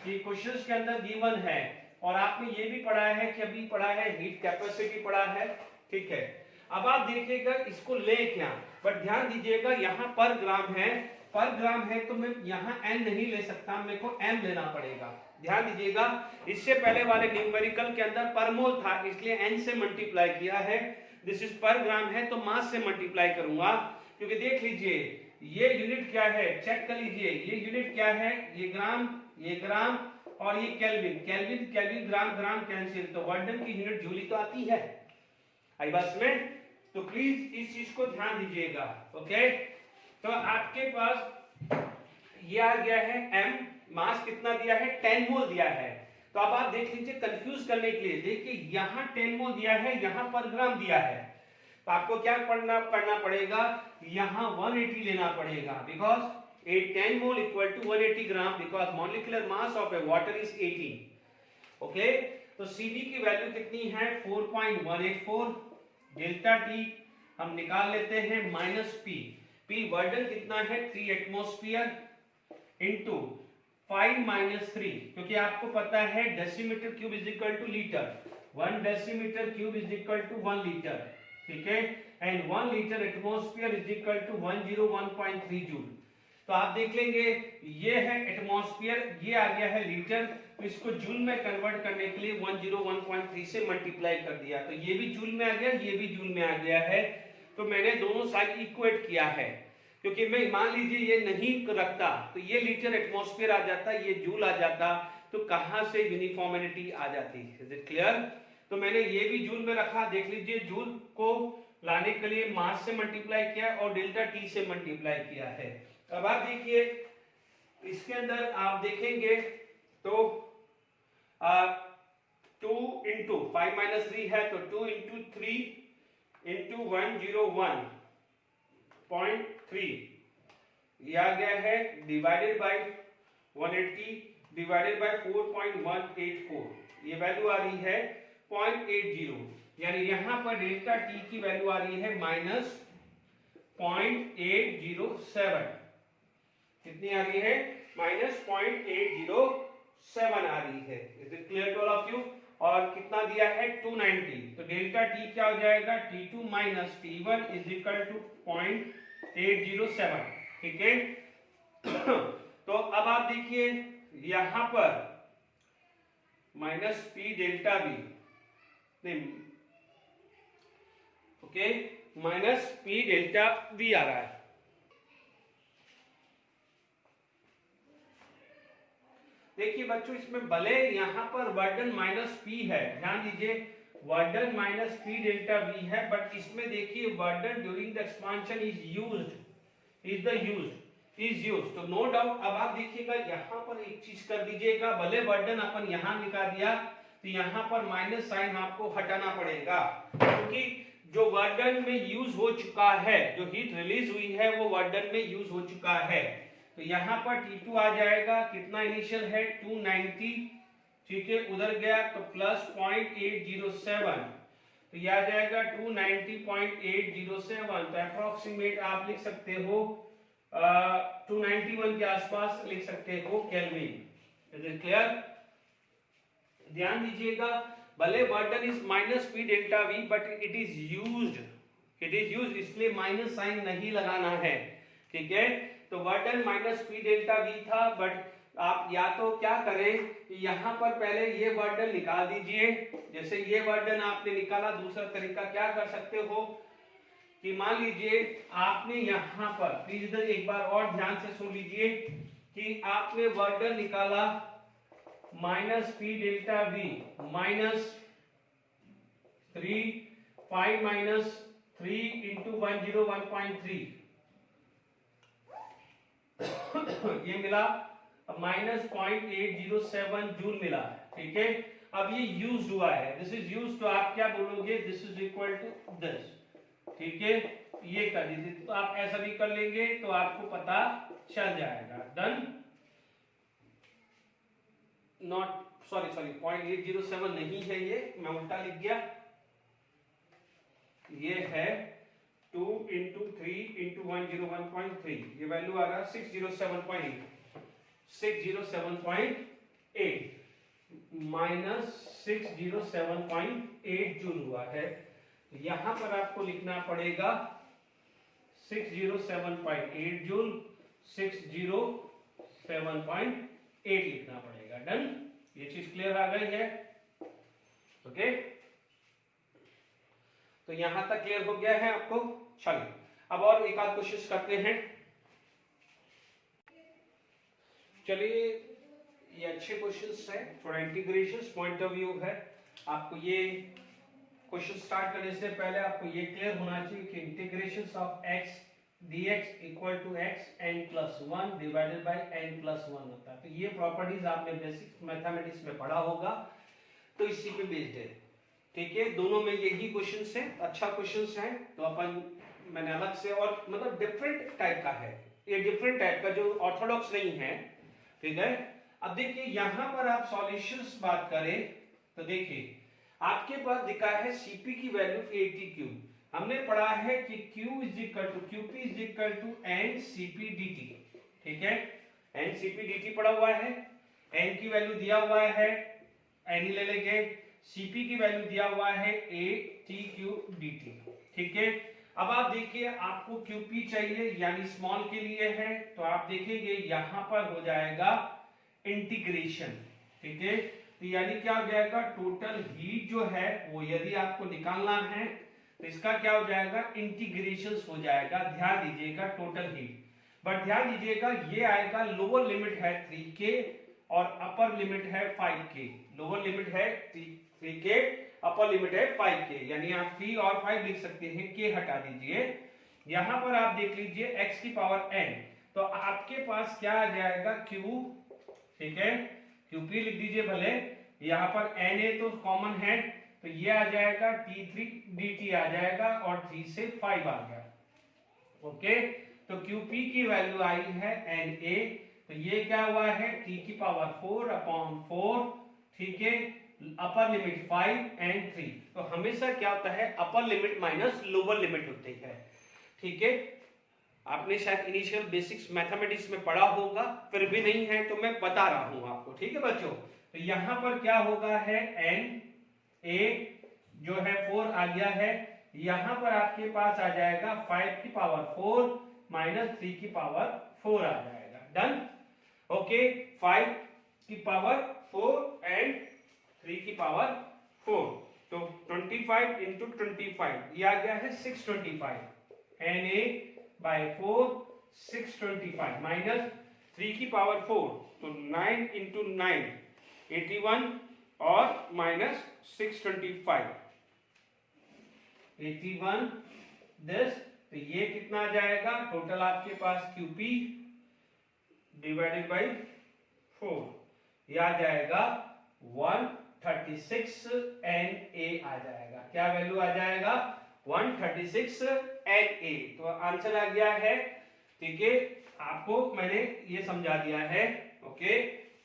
कि क्वेश्चंस के अंदर गिवन है। और आपने ये भी पढ़ा है कि अभी पढ़ा है हीट कैपेसिटी पढ़ा है, ठीक है। अब आप देखिएगा इसको ले क्या, बट ध्यान दीजिएगा यहाँ पर ग्राम है, पर ग्राम है, तो मैं यहाँ n नहीं ले सकता, मेरे को m लेना पड़ेगा। ध्यान दीजिएगा, इससे पहले वाले न्यूमेरिकल के अंदर पर मोल था, इसलिए n से मल्टीप्लाई किया है। दिस इज पर ग्राम है तो मास से मल्टीप्लाई करूंगा, क्योंकि देख लीजिए ये यूनिट क्या है, चेक कर लीजिए, ये यूनिट क्या है, ये ग्राम और ये केल्विन, केल्विन केल्विन ग्राम ग्राम कैंसिल, तो वर्डन की यूनिट जूली तो आती है, आई बस में। तो प्लीज इस चीज को ध्यान दीजिएगा, ओके। तो आपके पास ये आ गया है m, मास कितना दिया है, 10 मोल दिया है। तो अब आप देख लीजिए कंफ्यूज करने के लिए, देखिए यहाँ 10 मोल दिया है, यहाँ पर ग्राम दिया है, तो आपको क्या करना पड़ेगा, यहाँ 180 लेना पड़ेगा, because 10 mole equal to 180 gram because molecular mass of a water is 18. Okay, तो Cv की वैल्यू कितनी है 4.184, डेल्टा T हम निकाल लेते हैं माइनस P, P वर्डन कितना है 3 एटमॉस्फेयर इनटू 5 माइनस 3, क्योंकि आपको पता है decimetre cube is equal to litre, 1 decimetre cube is equal to 1 litre, ठीक है, and 1 litre atmosphere is equal to 101.3 joule. तो आप देख लेंगे ये है एटमॉस्फेयर, ये आ गया है लीटर, तो इसको जूल में कन्वर्ट करने के लिए 101.3 से मल्टीप्लाई कर दिया, तो ये भी जूल में आ गया, ये भी जूल में आ गया है। तो मैंने दोनों साइड इक्वेट किया है, क्योंकि मैं मान लीजिए ये नहीं रखता तो ये लीटर एटमॉस्फेयर आ जाता, ये जूल आ जाता, तो कहां से यूनिफॉर्मिटी आ जाती। Is it clear? तो मैंने ये भी जूल में रखा, देख लीजिए जूल को लाने के लिए मास से मल्टीप्लाई किया और डेल्टा टी से मल्टीप्लाई किया है। अब आप देखिए इसके अंदर आप देखेंगे तो 2 इंटू 5 माइनस 3 है, तो 2 इंटू 3 इंटू 101.3 ये आ गया है, डिवाइडेड बाय 180 डिवाइडेड बाय 4.184, ये वैल्यू आ रही है 0.80, यानी यहां पर डेल्टा टी की वैल्यू आ रही है माइनस 0.807, कितनी आ रही है, माइनस 0.807 आ रही है। Is it clear to all of you? और कितना दिया है 290, तो डेल्टा टी क्या हो जाएगा, T2 minus T1 is equal to 0.807, ठीक है। तो अब आप देखिए यहां पर minus P delta V, okay, minus P delta V आ रहा है। देखिए बच्चों इसमें भले यहाँ पर वर्डन माइनस पी है, ध्यान दीजिए work done minus P delta V है, बट इसमें देखिए work done during the expansion is used तो नो डाउट। अब आप देखिएगा यहाँ पर एक चीज कर दीजिएगा, भले वर्डन अपन यहाँ लिखा दिया तो यहाँ पर माइनस साइन आपको हटाना पड़ेगा, क्योंकि जो वर्डन में यूज हो चुका है, जो हीट रिलीज हुई है वो वर्डन में यूज हो चुका है। तो यहाँ पर T2 आ जाएगा, कितना इनिशियल है 290, ठीक है, उधर गया तो प्लस 0.807, तो यह आ जाएगा 290.807, तो अप्रोक्सीमेट आप लिख सकते हो 291 के आसपास लिख सकते हो केल्विन। Is it clear? ध्यान दीजिएगा भले work done is minus P delta V but it is used, इसलिए माइनस साइन नहीं लगाना है, ठीक है। तो work done minus P delta V था, बट आप या तो क्या करें कि यहाँ पर पहले ये वर्डन निकाल दीजिए, जैसे ये वर्डन आपने निकाला, दूसरा तरीका क्या कर सकते हो कि मान लीजिए आपने यहाँ पर, प्लीज इधर एक बार और ध्यान से सुन लीजिए कि आपने वर्डन निकाला minus P delta we minus 3 5 minus 3 into 101.3 ये मिला माइनस 0.807 जूल मिला, ठीक है। अब ये यूज हुआ है, दिस इज यूज, तो आप क्या बोलोगे, this is equal to this, ठीक है। ये कर दीजिए, तो आप ऐसा भी कर लेंगे तो आपको पता चल जाएगा। डन, नॉट सॉरी 0.807 नहीं है, ये मैं उल्टा लिख गया, ये है 2 इंटू 3 इंटू 101.3, ये वैल्यू आ रहा 607.8 माइनस 607.8 जूल हुआ है। यहां पर आपको लिखना पड़ेगा 607.8 जूल, 607.8 लिखना पड़ेगा। डन, ये चीज क्लियर आ गई है? ओके, तो यहां तक क्लियर हो गया है आपको? चलिए अब और एक आध कोशिश करते हैं। चलिए ये अच्छे क्वेश्चंस हैं, थोड़ा इंटीग्रेशन पॉइंट ऑफ व्यू है। आपको ये क्वेश्चन स्टार्ट करने से पहले आपको ये क्लियर होना चाहिए कि integration of x dx equal to x n+1 divided by n+1 होता है। तो ये प्रॉपर्टीज आपने बेसिक मैथमेटिक्स में पढ़ा होगा, तो इसी पे बेस्ड है, ठीक है। दोनों में यही क्वेश्चंस है, अच्छा क्वेश्चंस है, तो अपन मैंने अलग से और मतलब डिफरेंट टाइप का है, ये डिफरेंट टाइप का जो ऑर्थोडॉक्स नहीं है, ठीक है। अब देखिए यहाँ पर आप सॉल्यूशंस बात करें तो देखिए आपके पास दिखा है Cp की वैल्यू 80 क्यूब, हमने पढ़ा है कि Q is equal to Qp is equal to NCp dt, ठीक है। NCp dt पढ़ा हुआ है, N की वैल्यू दिया हुआ है, N ले लेंगे, Cp की वैल्यू दिया हुआ है ATQ dt, ठीक है। अब आप देखिए आपको Qp चाहिए यानी स्मॉल के लिए है, तो आप देखेंगे यहां पर हो जाएगा इंटीग्रेशन, ठीक है। तो यानी क्या हो जाएगा, टोटल हीट जो है वो यदि आपको निकालना है तो इसका क्या हो जाएगा, इंटीग्रेशन हो जाएगा। ध्यान दीजिएगा टोटल हीट, बट ध्यान दीजिएगा ये आएगा, लोअर लिमिट है 3K और अपर लिमिट है 5K, लोअर लिमिट है 3K, अपर लिमिट है 5K, यानी आप 3 और 5 लिख सकते हैं, K हटा दीजिए। यहां पर आप देख लीजिए x की पावर n, तो आपके पास क्या आ जाएगा Q, ठीक है, Qp लिख दीजिए भले, यहाँ पर Na तो कॉमन है, तो ये आ जाएगा T3 dt आ जाएगा और 3 से 5 आ गया, ओके। तो Qp की वैल्यू आई है Na, तो ये क्या हुआ है T की पावर 4/4, ठीक है, अपर लिमिट 5 एंड 3, तो हमेशा क्या होता है upper limit minus lower limit होती है, ठीक है। आपने शायद इनिशियल बेसिक्स मैथमेटिक्स में पढ़ा होगा, फिर भी नहीं है तो मैं बता रहा हूं आपको, ठीक है बच्चों। तो यहां पर क्या होगा है Na जो है 4 आ गया है, यहां पर आपके पास आ जाएगा 5 की पावर 4 माइनस 3 की पावर 4 आ जाएगा। डन, ओके, 5 की पावर 4 एंड 3 की पावर 4, तो 25 इंटू 25 ये आ गया है 625, Na by 4 625 माइनस 3 की पावर 4, तो 9 इंटू 9 81 और माइनस 625 81 10, तो ये कितना आ जाएगा टोटल आपके पास QP डिवाइडेड बाई 4, ये आ जाएगा 136 Na आ जाएगा। क्या वैल्यू आ जाएगा 136 Na। तो आंसर आ गया है, ठीक है, आपको मैंने ये समझा दिया है। ओके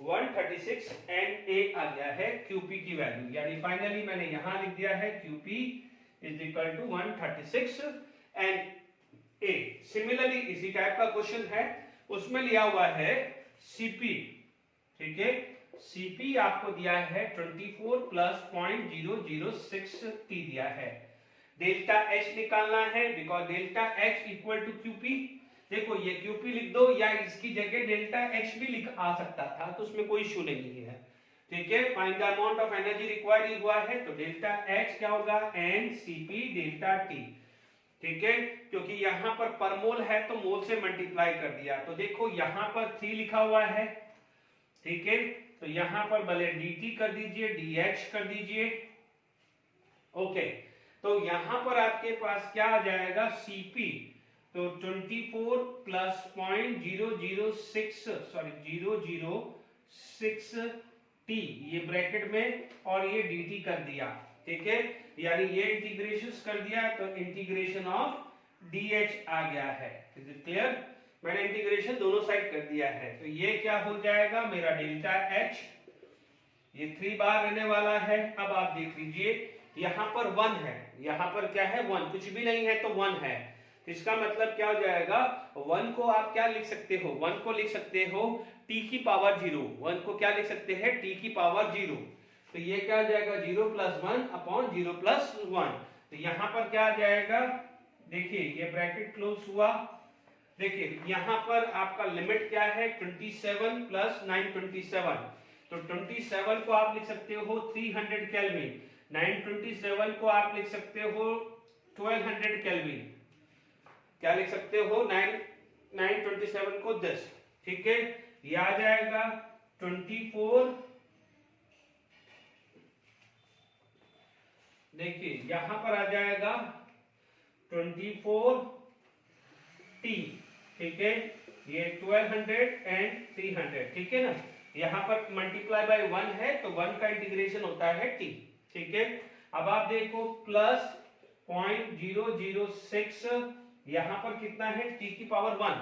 136 Na आ गया है QP की वैल्यू, यानी फाइनली मैंने यहां लिख दिया है QP is equal to 136 Na। Similarly इसी टाइप का क्वेश्चन है, उसमें लिया हुआ है CP, ठीक है, CP आपको दिया है 24 प्लस 0.006 T दिया है। डेल्टा H निकालना है, because delta H equal to QP। देखो ये QP लिख दो या इसकी जगह डेल्टा H भी लिख आ सकता था, तो उसमें कोई इशू नहीं है, ठीक है। Find the amount of energy required हुआ है, तो डेल्टा H क्या होगा NCP डेल्टा T, ठीक है, क्योंकि यहाँ पर मोल है तो मोल से मल्टीप्लाई कर दिया। तो देखो यहाँ पर 3 लिखा हुआ है, ठीक है, तो यहाँ पर भले dt कर दीजिए, dH कर दीजिए। ओके, तो यहाँ पर आपके पास क्या आ जाएगा CP, तो 24 प्लस 006 T ये ब्रैकेट में और ये dt कर दिया, ठीक है, यानी ये इंटीग्रेशन कर दिया तो इंटीग्रेशन ऑफ dH आ गया है। Is it clear? मैंने इंटीग्रेशन दोनों साइड कर दिया है, तो ये क्या हो जाएगा मेरा डेल्टा H, ये 3 बार रहने वाला है। अब आप देख लीजिए यहाँ पर 1 है, यहाँ पर क्या है 1, कुछ भी नहीं है तो 1 है, इसका मतलब क्या हो जाएगा 1 को आप क्या लिख सकते हो, 1 को लिख सकते हो t की पावर 0, 1 को क्या लिख सकते हैं t की पावर 0, तो ये क्या आ जाएगा 0 प्लस 1 अपॉन 0 प्लस 1। तो यहाँ पर क्या आ जाएगा, देखिए ये ब्रैकेट क्लोज हुआ, देखिए यहाँ पर आपका लिमिट क्या है 27 प्लस 927, तो 27 को आप लिख सकते हो 300 केल्विन, 927 को आप लिख सकते हो 1200 केल्विन, क्या लिख सकते हो 927 को 10, ठीक है, ये आ जाएगा 24, देखिए यहां पर आ जाएगा 24 T, ठीक है, ये 1200 एंड 300, ठीक है ना, यहाँ पर मल्टीप्लाई बाय 1 है तो 1 का इंटीग्रेशन होता है T, ठीक है। अब आप देखो प्लस 0.006, यहाँ पर कितना है T की पावर 1,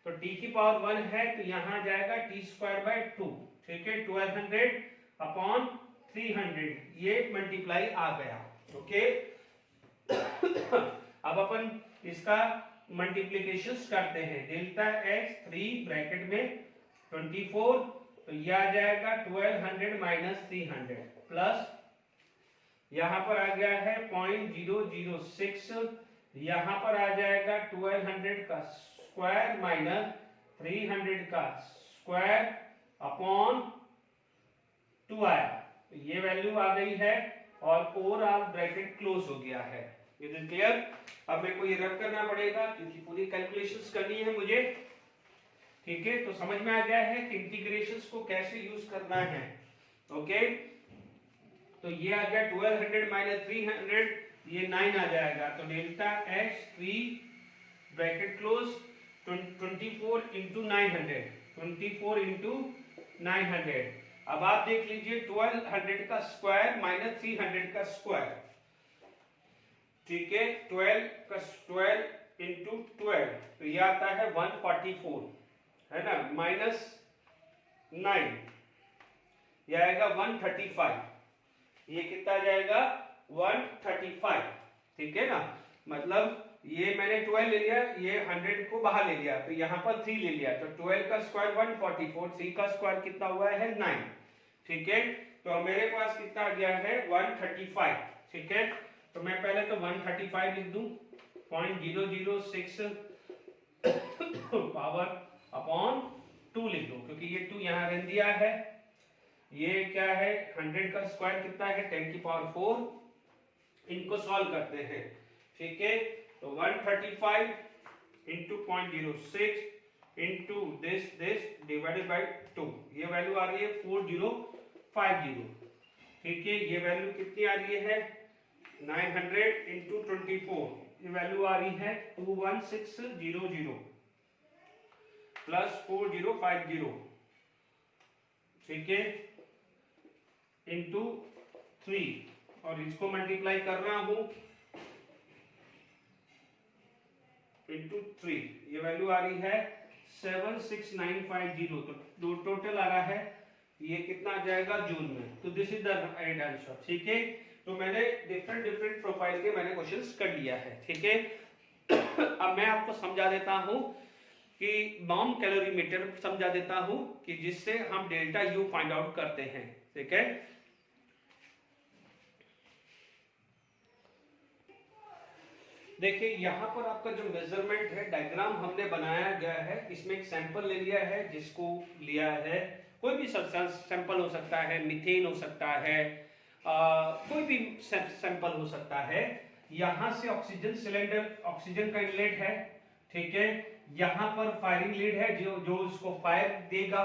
तो T की पावर 1 है तो यहाँ आ जाएगा T स्क्वायर बाय 2, ठीक है, 1200 अपॉन 300, ये मल्टीप्लाई आ गया, ओके। अब अपन इसका मल्टीप्लिकेशन करते हैं, डेल्टा X 3 ब्रैकेट में 24, तो यह आ जाएगा 1200 माइनस 300 प्लस यहाँ पर आ गया है 0.006, यहाँ पर आ जाएगा 1200 का स्क्वायर माइनस 300 का स्क्वायर अपॉन 2 आया, तो ये वैल्यू आ गई है और ओवरऑल ब्रैकेट क्लोज हो गया है। Is it clear? अब मेरे को ये रब करना पड़ेगा क्योंकि पूरी कैलकुलेशंस करनी है मुझे, ठीक है, तो समझ में आ गया है कि इंटीग्रेशंस को कैसे यूज करना है, ओके। तो ये आ गया 1200 माइनस 300, ये 9 आ जाएगा, तो delta H 3 bracket close 24 into 900, 24 into 900। अब आप देख लीजिए 1200 का स्क्वायर माइनस 300 का स्क्वायर, ठीक है, 12 इंटू 12, तो ये आता है 144, है ना, माइनस 9 ये आएगा 135, ये कितना जाएगा 135, ठीक है ना, मतलब ये मैंने 12 ले लिया, ये 100 को बाहर ले लिया, तो यहाँ पर 3 ले लिया, तो 12 का स्क्वायर 144, 3 का स्क्वायर कितना हुआ है 9, ठीक है, तो मेरे पास कितना आ गया है 135, ठीक है, तो मैं पहले तो 135 लिख दूं, 0.006 पावर अपॉन 2 लिख दूं, क्योंकि ये 2 यहाँ रख दिया है, ये क्या है 100 का स्क्वायर कितना है 10 की पावर 4, इनको सॉल्व करते हैं, ठीक है, तो 135 into 0.06 into this divided by 2। ये वैल्यू आ रही है 4050। ठीक है, ये वैल्यू कितनी आ रही है 900 इंटू 24, ये वैल्यू आ रही है 21600 प्लस 4050। ठीक है, इंटू 3 और इसको मल्टीप्लाई कर रहा हूं इंटू 3, ये वैल्यू आ रही है 76950। तो टोटल आ रहा है ये कितना आ जाएगा जून में। तो this is the right answer. ठीक है, तो मैंने डिफरेंट प्रोफाइल के मैंने क्वेश्चंस कर लिया है। ठीक है, अब मैं आपको समझा देता हूं कि बॉम्ब कैलोरीमीटर समझा देता हूं कि जिससे हम डेल्टा यू फाइंड आउट करते हैं। ठीक है, देखिए यहाँ पर आपका जो मेजरमेंट है डायग्राम हमने बनाया गया है, इसमें एक सैंपल ले लिया है, जिसको लिया है कोई भी सब्सटेंस सैंपल हो सकता है, मीथेन हो सकता है, कोई भी सैंपल हो सकता है। यहाँ से ऑक्सीजन सिलेंडर, ऑक्सीजन का इनलेट है। ठीक है, यहाँ पर फायरिंग लीड है जो उसको फायर देगा।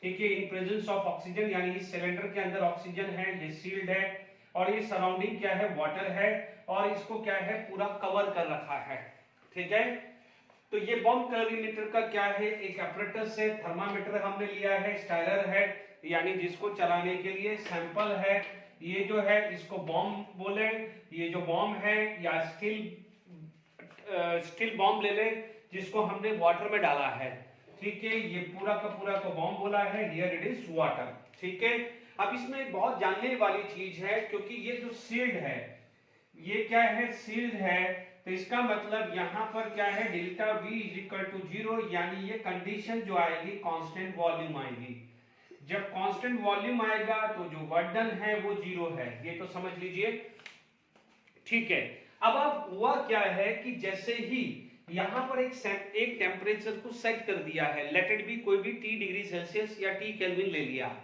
ठीक है, इन प्रेजेंस ऑफ ऑक्सीजन, यानी इस सिलेंडर के अंदर ऑक्सीजन है, ये सील्ड है और ये सराउंडिंग क्या है वाटर है और इसको क्या है पूरा कवर कर रखा है। ठीक है, तो ये बॉम्ब कैलोरीमीटर का क्या है, एक apparatus है, थर्मामीटर हमने लिया है, स्टाइलर है यानी जिसको चलाने के लिए, सैंपल है, ये जो है इसको बॉम्ब बोले, ये जो बॉम्ब है या स्टील बॉम्ब ले ले जिसको हमने वाटर में डाला है। ठीक है, ये पूरा का पूरा को बॉम्ब बोला है, हियर इट इज वाटर। ठीक है, अब इसमें बहुत जानने वाली चीज है, क्योंकि ये जो सील्ड है, ये क्या है सील्ड है, तो इसका मतलब यहाँ पर क्या है delta V is equal to 0, यानी ये कंडीशन जो आएगी कांस्टेंट वॉल्यूम आएगी। जब कांस्टेंट वॉल्यूम आएगा तो जो वर्क डन है वो 0 है, ये तो समझ लीजिए। ठीक है, अब हुआ क्या है कि जैसे ही यहाँ पर एक टेम्परेचर को सेट कर दिया है, लेट इट बी कोई भी T डिग्री सेल्सियस या T केल्विन ले लिया,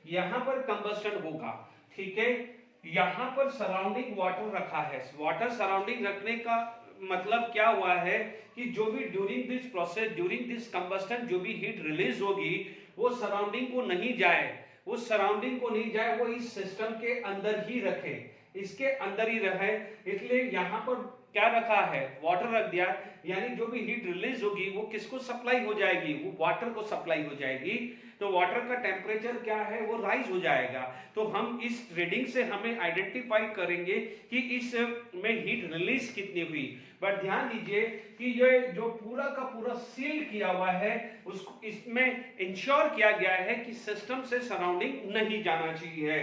यहाँ पर कंबस्टन होगा। ठीक है, यहाँ पर सराउंडिंग वाटर रखा है। वाटर सराउंडिंग रखने का मतलब क्या हुआ है कि जो भी during this process, during this combustion जो भी हीट रिलीज होगी वो सराउंडिंग को नहीं जाए, उस सराउंडिंग को नहीं जाए, वो इस सिस्टम के अंदर ही रखे, इसके अंदर ही रहे। इसलिए यहाँ पर क्या रखा है वाटर रख दिया, यानी जो भी हीट रिलीज होगी वो किसको सप्लाई हो जाएगी, वो वाटर को सप्लाई हो जाएगी। तो वाटर का टेम्परेचर क्या है वो राइज हो जाएगा। तो हम इस रीडिंग से हमें आइडेंटिफाई करेंगे कि इस में हीट रिलीज कितनी हुई। बट ध्यान दीजिए कि ये जो पूरा का पूरा सील किया हुआ है उसको इसमें इंश्योर किया गया है कि सिस्टम से सराउंडिंग नहीं जाना चाहिए।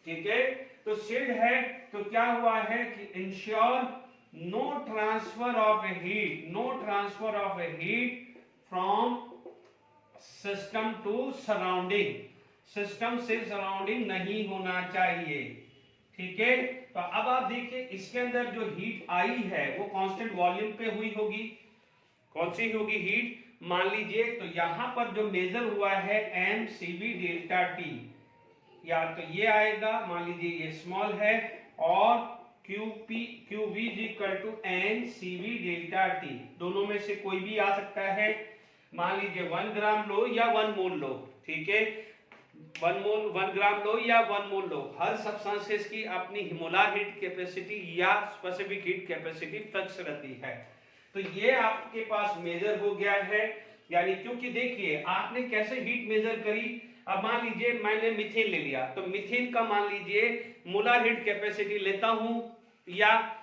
ठीक है, तो सील्ड है तो क्या हुआ है कि ensure no transfer of heat, no transfer of heat from system to surrounding, system से सराउंडिंग नहीं होना चाहिए। ठीक है, तो अब आप देखिए इसके अंदर जो हीट आई है वो कांस्टेंट वॉल्यूम पे हुई होगी। कौन सी होगी हीट, मान लीजिए तो यहां पर जो मेजर हुआ है mCv डेल्टा T, या तो ये आएगा, मान लीजिए ये स्मॉल है, और QV is equal to nCv delta T, दोनों में से कोई भी आ सकता है। मान लीजिए 1 ग्राम लो या 1 मोल लो। ठीक है, 1 ग्राम लो या 1 मोल लो, हर सब्सटेंसेस की अपनी मोलार हीट कैपेसिटी या स्पेसिफिक हीट कैपेसिटी फिक्स रहती है। तो ये आपके पास मेजर हो गया है, यानी क्योंकि देखिए आपने कैसे हीट मेजर करी। अब मान लीजिए मैंने मीथेन ले लिया, तो मीथेन का मान लीजिए मोलार हीट कैपेसिटी लेता हूं या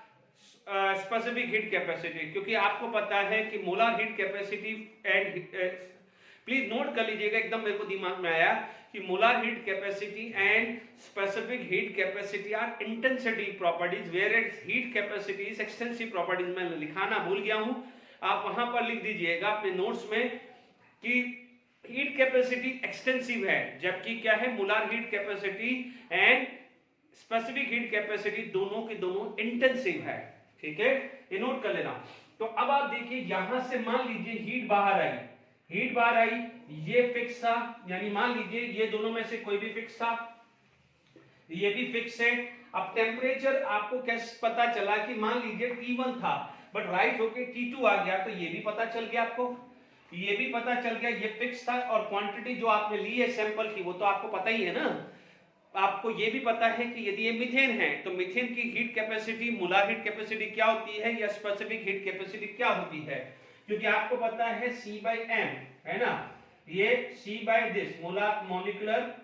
स्पेसिफिक हीट कैपेसिटी, क्योंकि आपको पता है कि molar heat capacity and please note कर लीजिएगा, एकदम मेरे को दिमाग में आया कि molar heat capacity and specific heat capacity are intensity properties, where its heat capacity is extensive properties. मैं लिखाना भूल गया हूं, आप वहां पर लिख दीजिएगा अपने नोट्स में कि हीट कैपेसिटी एक्सटेंसिव है, जबकि क्या है molar heat capacity and specific heat capacity दोनों की दोनों इंटेंसिव है। ठीक है, ये नोट कर लेना। तो अब आप देखिए यहां से मान लीजिए हीट बाहर आई, हीट बाहर आई, ये फिक्स था, यानी मान लीजिए ये दोनों में से कोई भी फिक्स था, ये भी फिक्स है। अब टेम्परेचर आपको कैसे पता चला कि मान लीजिए T1 था बट राइट होके T2 आ गया, तो ये भी पता चल गया आपको। ये भी पता चल गया, ये फिक्स था, और क्वांटिटी जो आपने ली है सैंपल की वो तो आपको पता ही है ना। आपको ये भी पता है कि यदि ये मीथेन है तो मीथेन की heat capacity, molar heat capacity क्या होती है या स्पेसिफिक हीट कैपेसिटी क्या होती है, क्योंकि आपको पता है C/m है ना, ये C by this molecular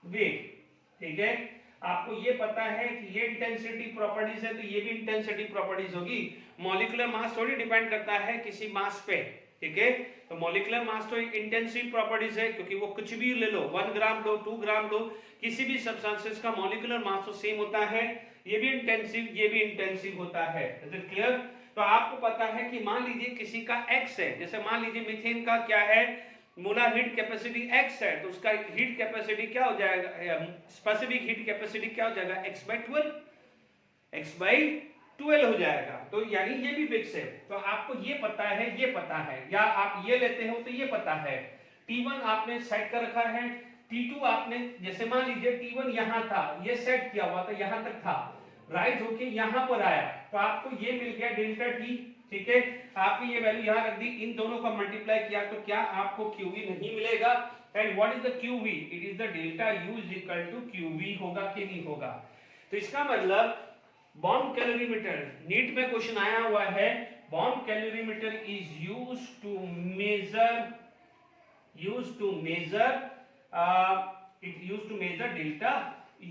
weight, ठीक है। आपको ये पता है कि ये इंटेंसिटी प्रॉपर्टीज है तो ये भी इंटेंसिटी प्रॉपर्टीज होगी। मॉलिक्यूलर मास थोड़ी डिपेंड करता है किसी मास पे, ठीक है। तो मॉलिक्यूलर मास तो इंटेंसिटी प्रॉपर्टीज है, क्योंकि वो कुछ भी ले लो, 1 ग्राम लो, 2 ग्राम लो, किसी भी सब्सटेंसेस का मॉलिक्यूलर मास तो सेम होता है। ये भी इंटेंसिव, ये भी इंटेंसिव होता है। Is it clear? तो आपको पता है कि मान लीजिए किसी का x है, जैसे मान लीजिए मीथेन का क्या है, मोलार हीट कैपेसिटी x है, तो उसका हीट कैपेसिटी क्या हो जाएगा, स्पेसिफिक हीट कैपेसिटी क्या हो जाएगा, x/12 हो जाएगा। तो यानी ये भी फिक्स है। तो आपको ये पता है, ये पता है, या आप ये लेते हो तो ये पता है। T1 आपने सेट कर रखा है, T2 आपने, जैसे मान लीजिए T1 यहां था, ये सेट किया हुआ था, यहां तक था, राइज होके यहां पर आया, तो आपको ये मिल गया डेल्टा T, ठीक है। आपने ये वैल्यू यहां रख दी, इन दोनों का मल्टीप्लाई किया तो क्या आपको QV नहीं मिलेगा? And what is the QV? It is the delta U is equal to QV, होगा कि नहीं होगा? तो इसका मतलब बॉम्ब कैलोरीमीटर, नीट में क्वेश्चन आया हुआ है, bomb calorimeter is used to measure delta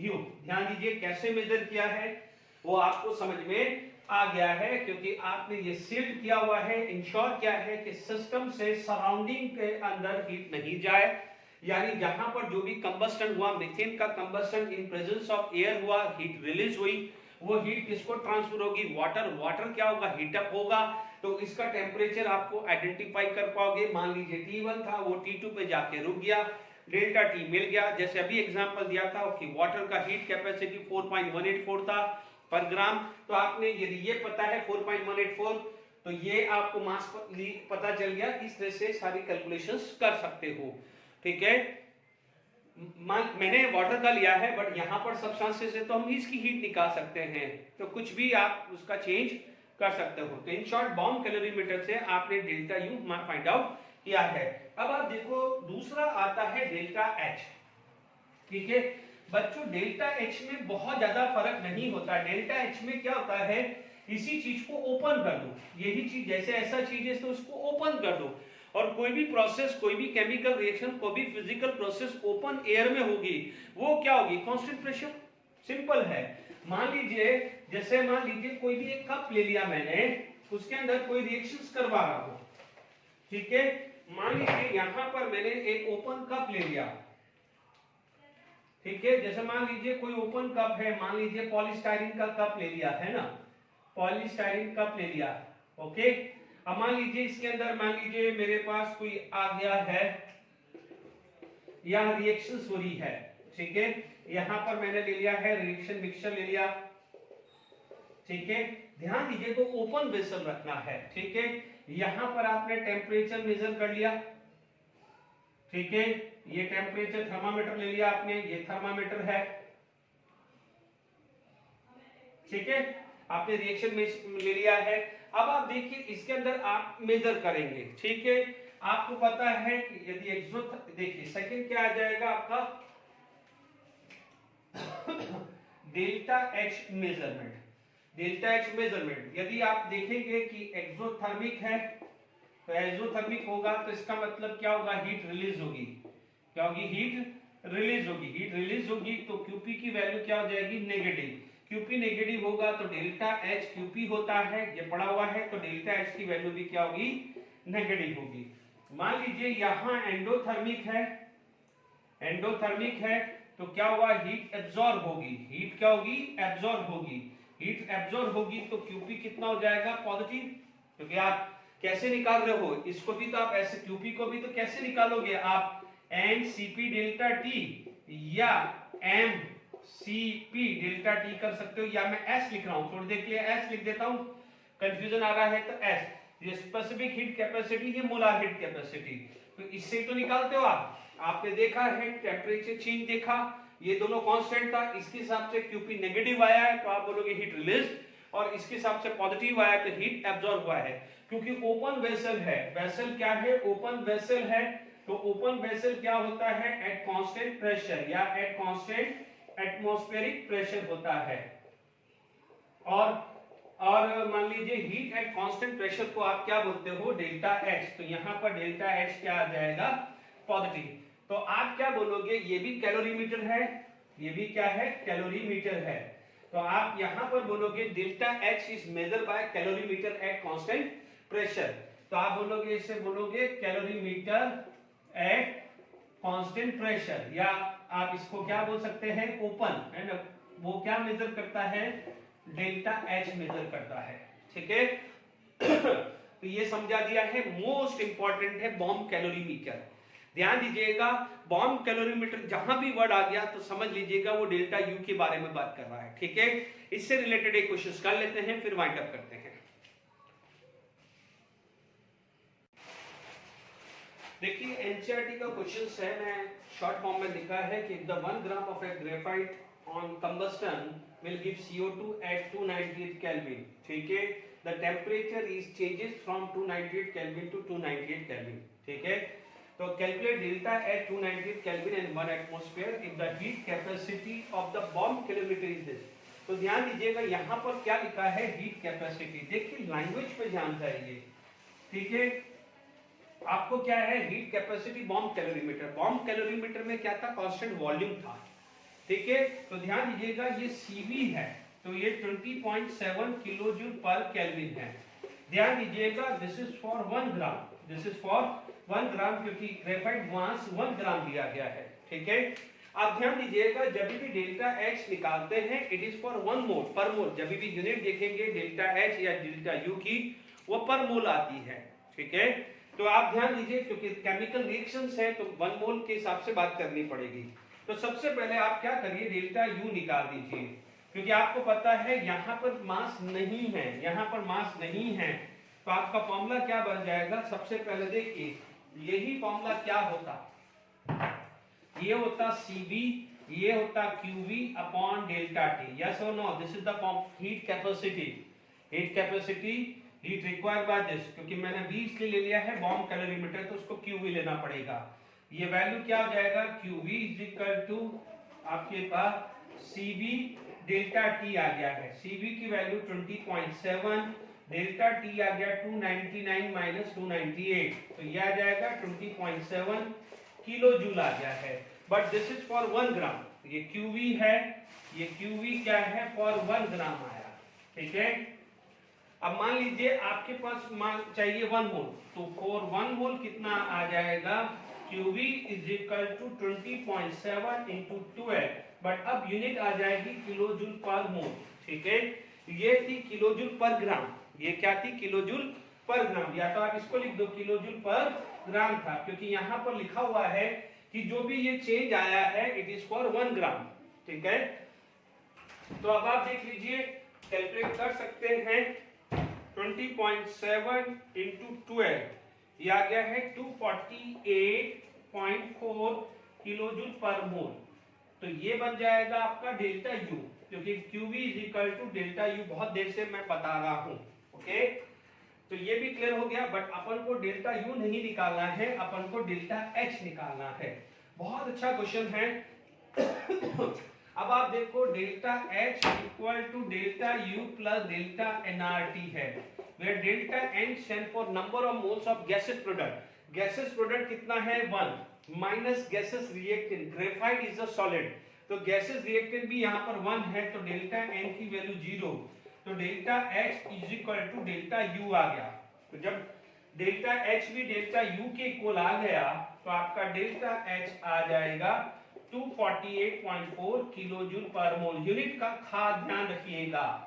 U। ध्यान दीजिए कैसे मेजर किया है वो आपको समझ में आ गया है, क्योंकि आपने ये सील्ड किया हुआ है, इंश्योर किया है कि सिस्टम से सराउंडिंग के अंदर हीट नहीं जाए, यानी जहां पर जो भी कंबस्टन हुआ, मीथेन का combustion in presence of air हुआ, हीट रिलीज हुई, वो हीट किसको ट्रांसफर होगी, वाटर क्या होगा, हीट अप होगा। तो इसका टेम्परेचर आपको आइडेंटिफाई कर पाओगे। मान लीजिए T1 था, वो T2 पे जाके रुक गया, डेल्टा T मिल गया। जैसे अभी एग्जांपल दिया था कि वाटर का हीट कैपेसिटी 4.184 था पर ग्राम, तो आपने यदि ये पता है 4.184, तो ये आपको मास पता चल गया। इस तरह से सारी कैलकुलेशंस कर सकते हो, ठीक है। मैंने वाटर का लिया है, बट यहाँ पर सब्सटेंसेस है तो हम इसकी हीट निकाल सकते हैं, तो कुछ भी आप उसका चेंज कर सकते हो। तो इन शॉर्ट बॉम्ब कैलोरीमीटर से आपने डेल्टा U फाइंड आउट किया है। अब आप देखो दूसरा आता है डेल्टा H, ठीक है बच्चों। डेल्टा H में बहुत ज्यादा फर्क नहीं होता। डेल्टा H में क्या होता है, इसी चीज को ओपन कर दो, यही चीज जैसे ऐसा चीज है तो उसको ओपन कर दो, और कोई भी प्रोसेस, कोई भी केमिकल रिएक्शन, कोई भी फिजिकल प्रोसेस ओपन एयर में होगी, वो क्या होगी, कांस्टेंट प्रेशर। सिंपल है। मान लीजिए, जैसे मान लीजिए कोई भी एक कप ले लिया मैंने, उसके अंदर कोई रिएक्शंस करवा रहा हूं, ठीक है। मान लीजिए यहां पर मैंने एक ओपन कप ले लिया, ठीक है। जैसे मान लीजिए कोई ओपन कप है, मान लीजिए पॉलीस्टाइरीन का कप ले लिया है ना, पॉलीस्टाइरीन कप ले लिया, ओके। अब मान लीजिए इसके अंदर, मान लीजिए मेरे पास कोई आ गया है, यह रिएक्शंस हो रही है, ठीक है। यहां पर मैंने ले लिया है रिएक्शन मिक्सचर ले लिया, ठीक है। ध्यान दीजिए तो ओपन वेसल रखना है, ठीक है। यहां पर आपने टेम्परेचर मेजर कर लिया, ठीक है। ये टेम्परेचर थर्मामीटर ले लिया आपने, ये थर्मामीटर है, ठीक है। आपने रिएक्शन में ले लिया है। अब आप देखिए इसके अंदर आप मेजर करेंगे, ठीक है। आपको पता है कि यदि देखिए सेकंड क्या आ जाएगा आपका delta H measurement. Delta H measurement यदि आप देखेंगे कि एक्सोथर्मिक है, तो एक्सोथर्मिक होगा तो इसका मतलब क्या होगा, हीट रिलीज होगी। क्या होगी, हीट रिलीज होगी। हीट रिलीज होगी तो QP की वैल्यू क्या हो जाएगी, नेगेटिव। QP नेगेटिव होगा तो डेल्टा H QP होता है, ये पड़ा हुआ है, तो डेल्टा H की वैल्यू भी क्या होगी, नेगेटिव होगी। मान लीजिए यहां एंडोथर्मिक है, एंडोथर्मिक है तो क्या हुआ, हीट एब्जॉर्ब होगी। हीट क्या होगी, एब्जॉर्ब होगी। हीट एब्जॉर्ब होगी तो QP कितना हो जाएगा, पॉजिटिव। क्योंकि आप कैसे निकाल रहे हो इसको भी, तो आप ऐसे QP को भी तो कैसे निकालोगे आप, NCP डेल्टा T या MCP डेल्टा T कर सकते हो, या मैं S लिख रहा हूं, थोड़ी देर के लिए S लिख देता हूं, कंफ्यूजन आ रहा है तो S। ये स्पेसिफिक हीट कैपेसिटी, ये मोलार हीट कैपेसिटी, तो इससे तो निकालते हो आप। आपने देखा है टेम्परेचर चेंज देखा, ये दोनों कांस्टेंट था, इसके हिसाब से QP नेगेटिव आया है तो आप बोलोगे हीट रिलीज, और इसके हिसाब से पॉजिटिव आया तो हीट एब्जॉर्ब हुआ है। क्योंकि ओपन वेसल है, वेसल क्या है, ओपन वेसल है, तो ओपन वेसल क्या होता है, एट कांस्टेंट प्रेशर या एट कांस्टेंट एटमॉस्फेरिक प्रेशर होता है। और मान लीजिए हीट एट कांस्टेंट प्रेशर को आप क्या बोलते हो, डेल्टा एच। तो यहाँ पर डेल्टा एच क्या आ जाएगा, पॉजिटिव। तो आप क्या बोलोगे, ये भी कैलोरीमीटर है, ये भी क्या है, कैलोरीमीटर है। तो आप यहाँ पर बोलोगे delta H is measure by calorimeter eight constant pressure. तो आप बोलोगे, इससे बोलोगे कैलोरीमीटर एट कांस्टेंट प्रेशर, या आप इसको क्या बोल सकते हैं, ओपन, है ना, वो क्या मेजर करता है, डेल्टा एच मेजर करता है। ठीक है तो ये समझा दिया है। मोस्ट इंपॉर्टेंट है बॉम्ब कैलोरीमीटर। ध्यान दीजिएगा, बॉम्ब कैलोरीमीटर जहां भी वर्ड आ गया तो समझ लीजिएगा वो डेल्टा यू के बारे में बात कर रहा है। ठीक है, इससे रिलेटेड एक क्वेश्चन कर लेते हैं, फिर वाइंड अप करते हैं। देखिए एनसीईआरटी का क्वेश्चन है, मैं शॉर्ट फॉर्म में लिखा है कि the 1 gram of A graphite on combustion will give CO2 at 298 Kelvin. ठीक है, the temperature is changes from 298 Kelvin to 298 Kelvin. ठीक है, तो calculate delta at 298 Kelvin and 1 atmosphere if the heat capacity of the bomb calorimeter is this. तो ध्यान दीजिएगा यहाँ पर क्या लिखा है, हीट कैपेसिटी। देखिए लैंग्वेज पे ध्यान चाहिए। ठीक है, आपको क्या है, heat capacity bomb calorimeter. Bomb calorimeter में क्या था, कांस्टेंट वॉल्यूम था। ठीक है, तो ध्यान दीजिएगा ये Cv है, तो ये 20.7 किलो जूल पर केल्विन है। ध्यान दीजिएगा, this is for 1 gram, this is for 1 ग्राम, क्योंकि ग्रेफाइट मास 1 ग्राम दिया गया है। ठीक है, आप ध्यान दीजिएगा, जब भी डेल्टा एच निकालते हैं इट इज फॉर 1 मोल पर मोल। जब भी यूनिट देखेंगे डेल्टा एच या डेल्टा यू की, वो पर मोल आती है। ठीक है, तो आप ध्यान दीजिए, क्योंकि केमिकल रिएक्शंस है तो 1 मोल के हिसाब से बात करनी पड़ेगी। तो सबसे पहले आप क्या करिए, डेल्टा यू निकाल दीजिए, क्योंकि आपको पता है यहाँ पर मास नहीं है, यहाँ पर मास नहीं है। तो आपका फॉर्मूला क्या बन जाएगा, सबसे पहले देखिए, यही फॉर्मूला क्या होता, ये होता Cv, ये होता Qv upon delta T. Yes और no, this is the heat capacity, heat capacity, heat required by this. क्योंकि मैंने V इसलिए ले लिया है बॉम्ब कैलोरीमीटर, तो उसको Qv लेना पड़ेगा। ये वैल्यू क्या हो जाएगा, Qv इज इक्वल टू आपके पास Cv डेल्टा टी आ गया है। Cv की वैल्यू 20.7, डेल्टा टी आ गया 299 माइनस 298, तो ये आ जाएगा 20.7 किलो जूल आ गया है। बट दिस इज फॉर 1 ग्राम, ये Qv है, ये Qv क्या है, फॉर 1 ग्राम आया। ठीक है, अब मान लीजिए आपके पास मान चाहिए 1 मोल, तो फॉर 1 मोल कितना आ जाएगा, Qv is equal to 20.7 into 12, but अब यूनिट आ जाएगी किलो जूल पर मोल। ठीक है, ये थी किलो जूल पर ग्राम, ये क्या थी, किलो जूल पर ग्राम, या तो आप इसको लिख दो किलो जूल पर ग्राम था, क्योंकि यहाँ पर लिखा हुआ है कि जो भी ये चेंज आया है इट इज फॉर 1 ग्राम। ठीक है, तो अब आप देख लीजिए, कैलकुलेट कर सकते हैं, 20.7 into 12, ये आ गया है 248.4 किलो जूल पर मोल। तो ये बन जाएगा आपका डेल्टा यू, क्योंकि Qv is equal to delta U, बहुत देर से मैं बता रहा हूं। ओके, तो ये भी क्लियर हो गया। बट अपन को डेल्टा यू नहीं निकालना है, अपन को डेल्टा एच निकालना है। बहुत अच्छा क्वेश्चन है। अब आप देखो, delta H equal to delta U plus delta NRT है, where delta n stand for number of moles of gaseous product. gaseous product कितना है, 1 minus gaseous reactant, graphite is a solid, तो gaseous reactant भी यहाँ पर 1 है, तो delta n की वैल्यू 0, तो delta h is equal to delta u आ गया। तो जब डेल्टा h भी डेल्टा u के इक्वल आ गया, तो आपका डेल्टा h आ जाएगा 248.4 किलो जूल पर मोल। यूनिट का खास ध्यान रखिएगा।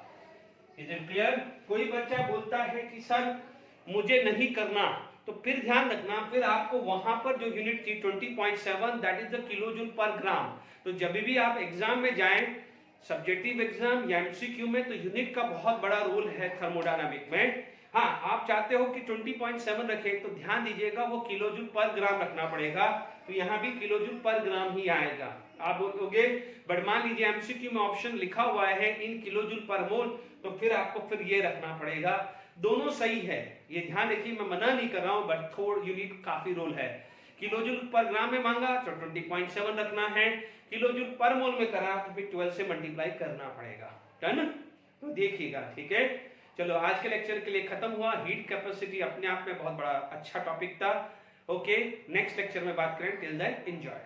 Is it clear? कोई बच्चा बोलता है कि सर मुझे नहीं करना, तो फिर ध्यान रखना, फिर आपको वहां पर जो यूनिट थी 20.7, that is the kilo joule per gram. तो जब भी आप एग्जाम में जाएं, सब्जेक्टिव एग्जाम या एमसीक्यू में, तो यूनिट का बहुत बड़ा रोल है थर्मोडायनामिक में। हाँ, आप चाहते हो कि 20.7 रखें, तो ध्यान दीजिएगा वो किलो जूल पर ग्राम रखना पड़ेगा, तो यहाँ भी किलो जूल पर ग्राम ही आएगा। आप बोलोगे बट मान लीजिए एमसीक्यू में ऑप्शन लिखा हुआ है इन किलो जूल पर मोल, तो फिर आपको फिर ये रखना पड़ेगा। दोनों सही है, ये ध्यान रखिए, मैं मना नहीं कर रहा हूं, बट थोड़ा यूनिट काफी रोल है। किलोजूल पर ग्राम में मांगा तो 20.7 रखना है, किलोजूल पर मोल में करा तो फिर 12 से मल्टीप्लाई करना पड़ेगा। डन, तो देखिएगा, ठीक है। चलो आज के लेक्चर के लिए खत्म हुआ। हीट कैपेसिटी अपने आप में बहुत बड़ा अच्छा टॉपिक था। ओके, नेक्स्ट लेक्चर में बात करें। Till then enjoy.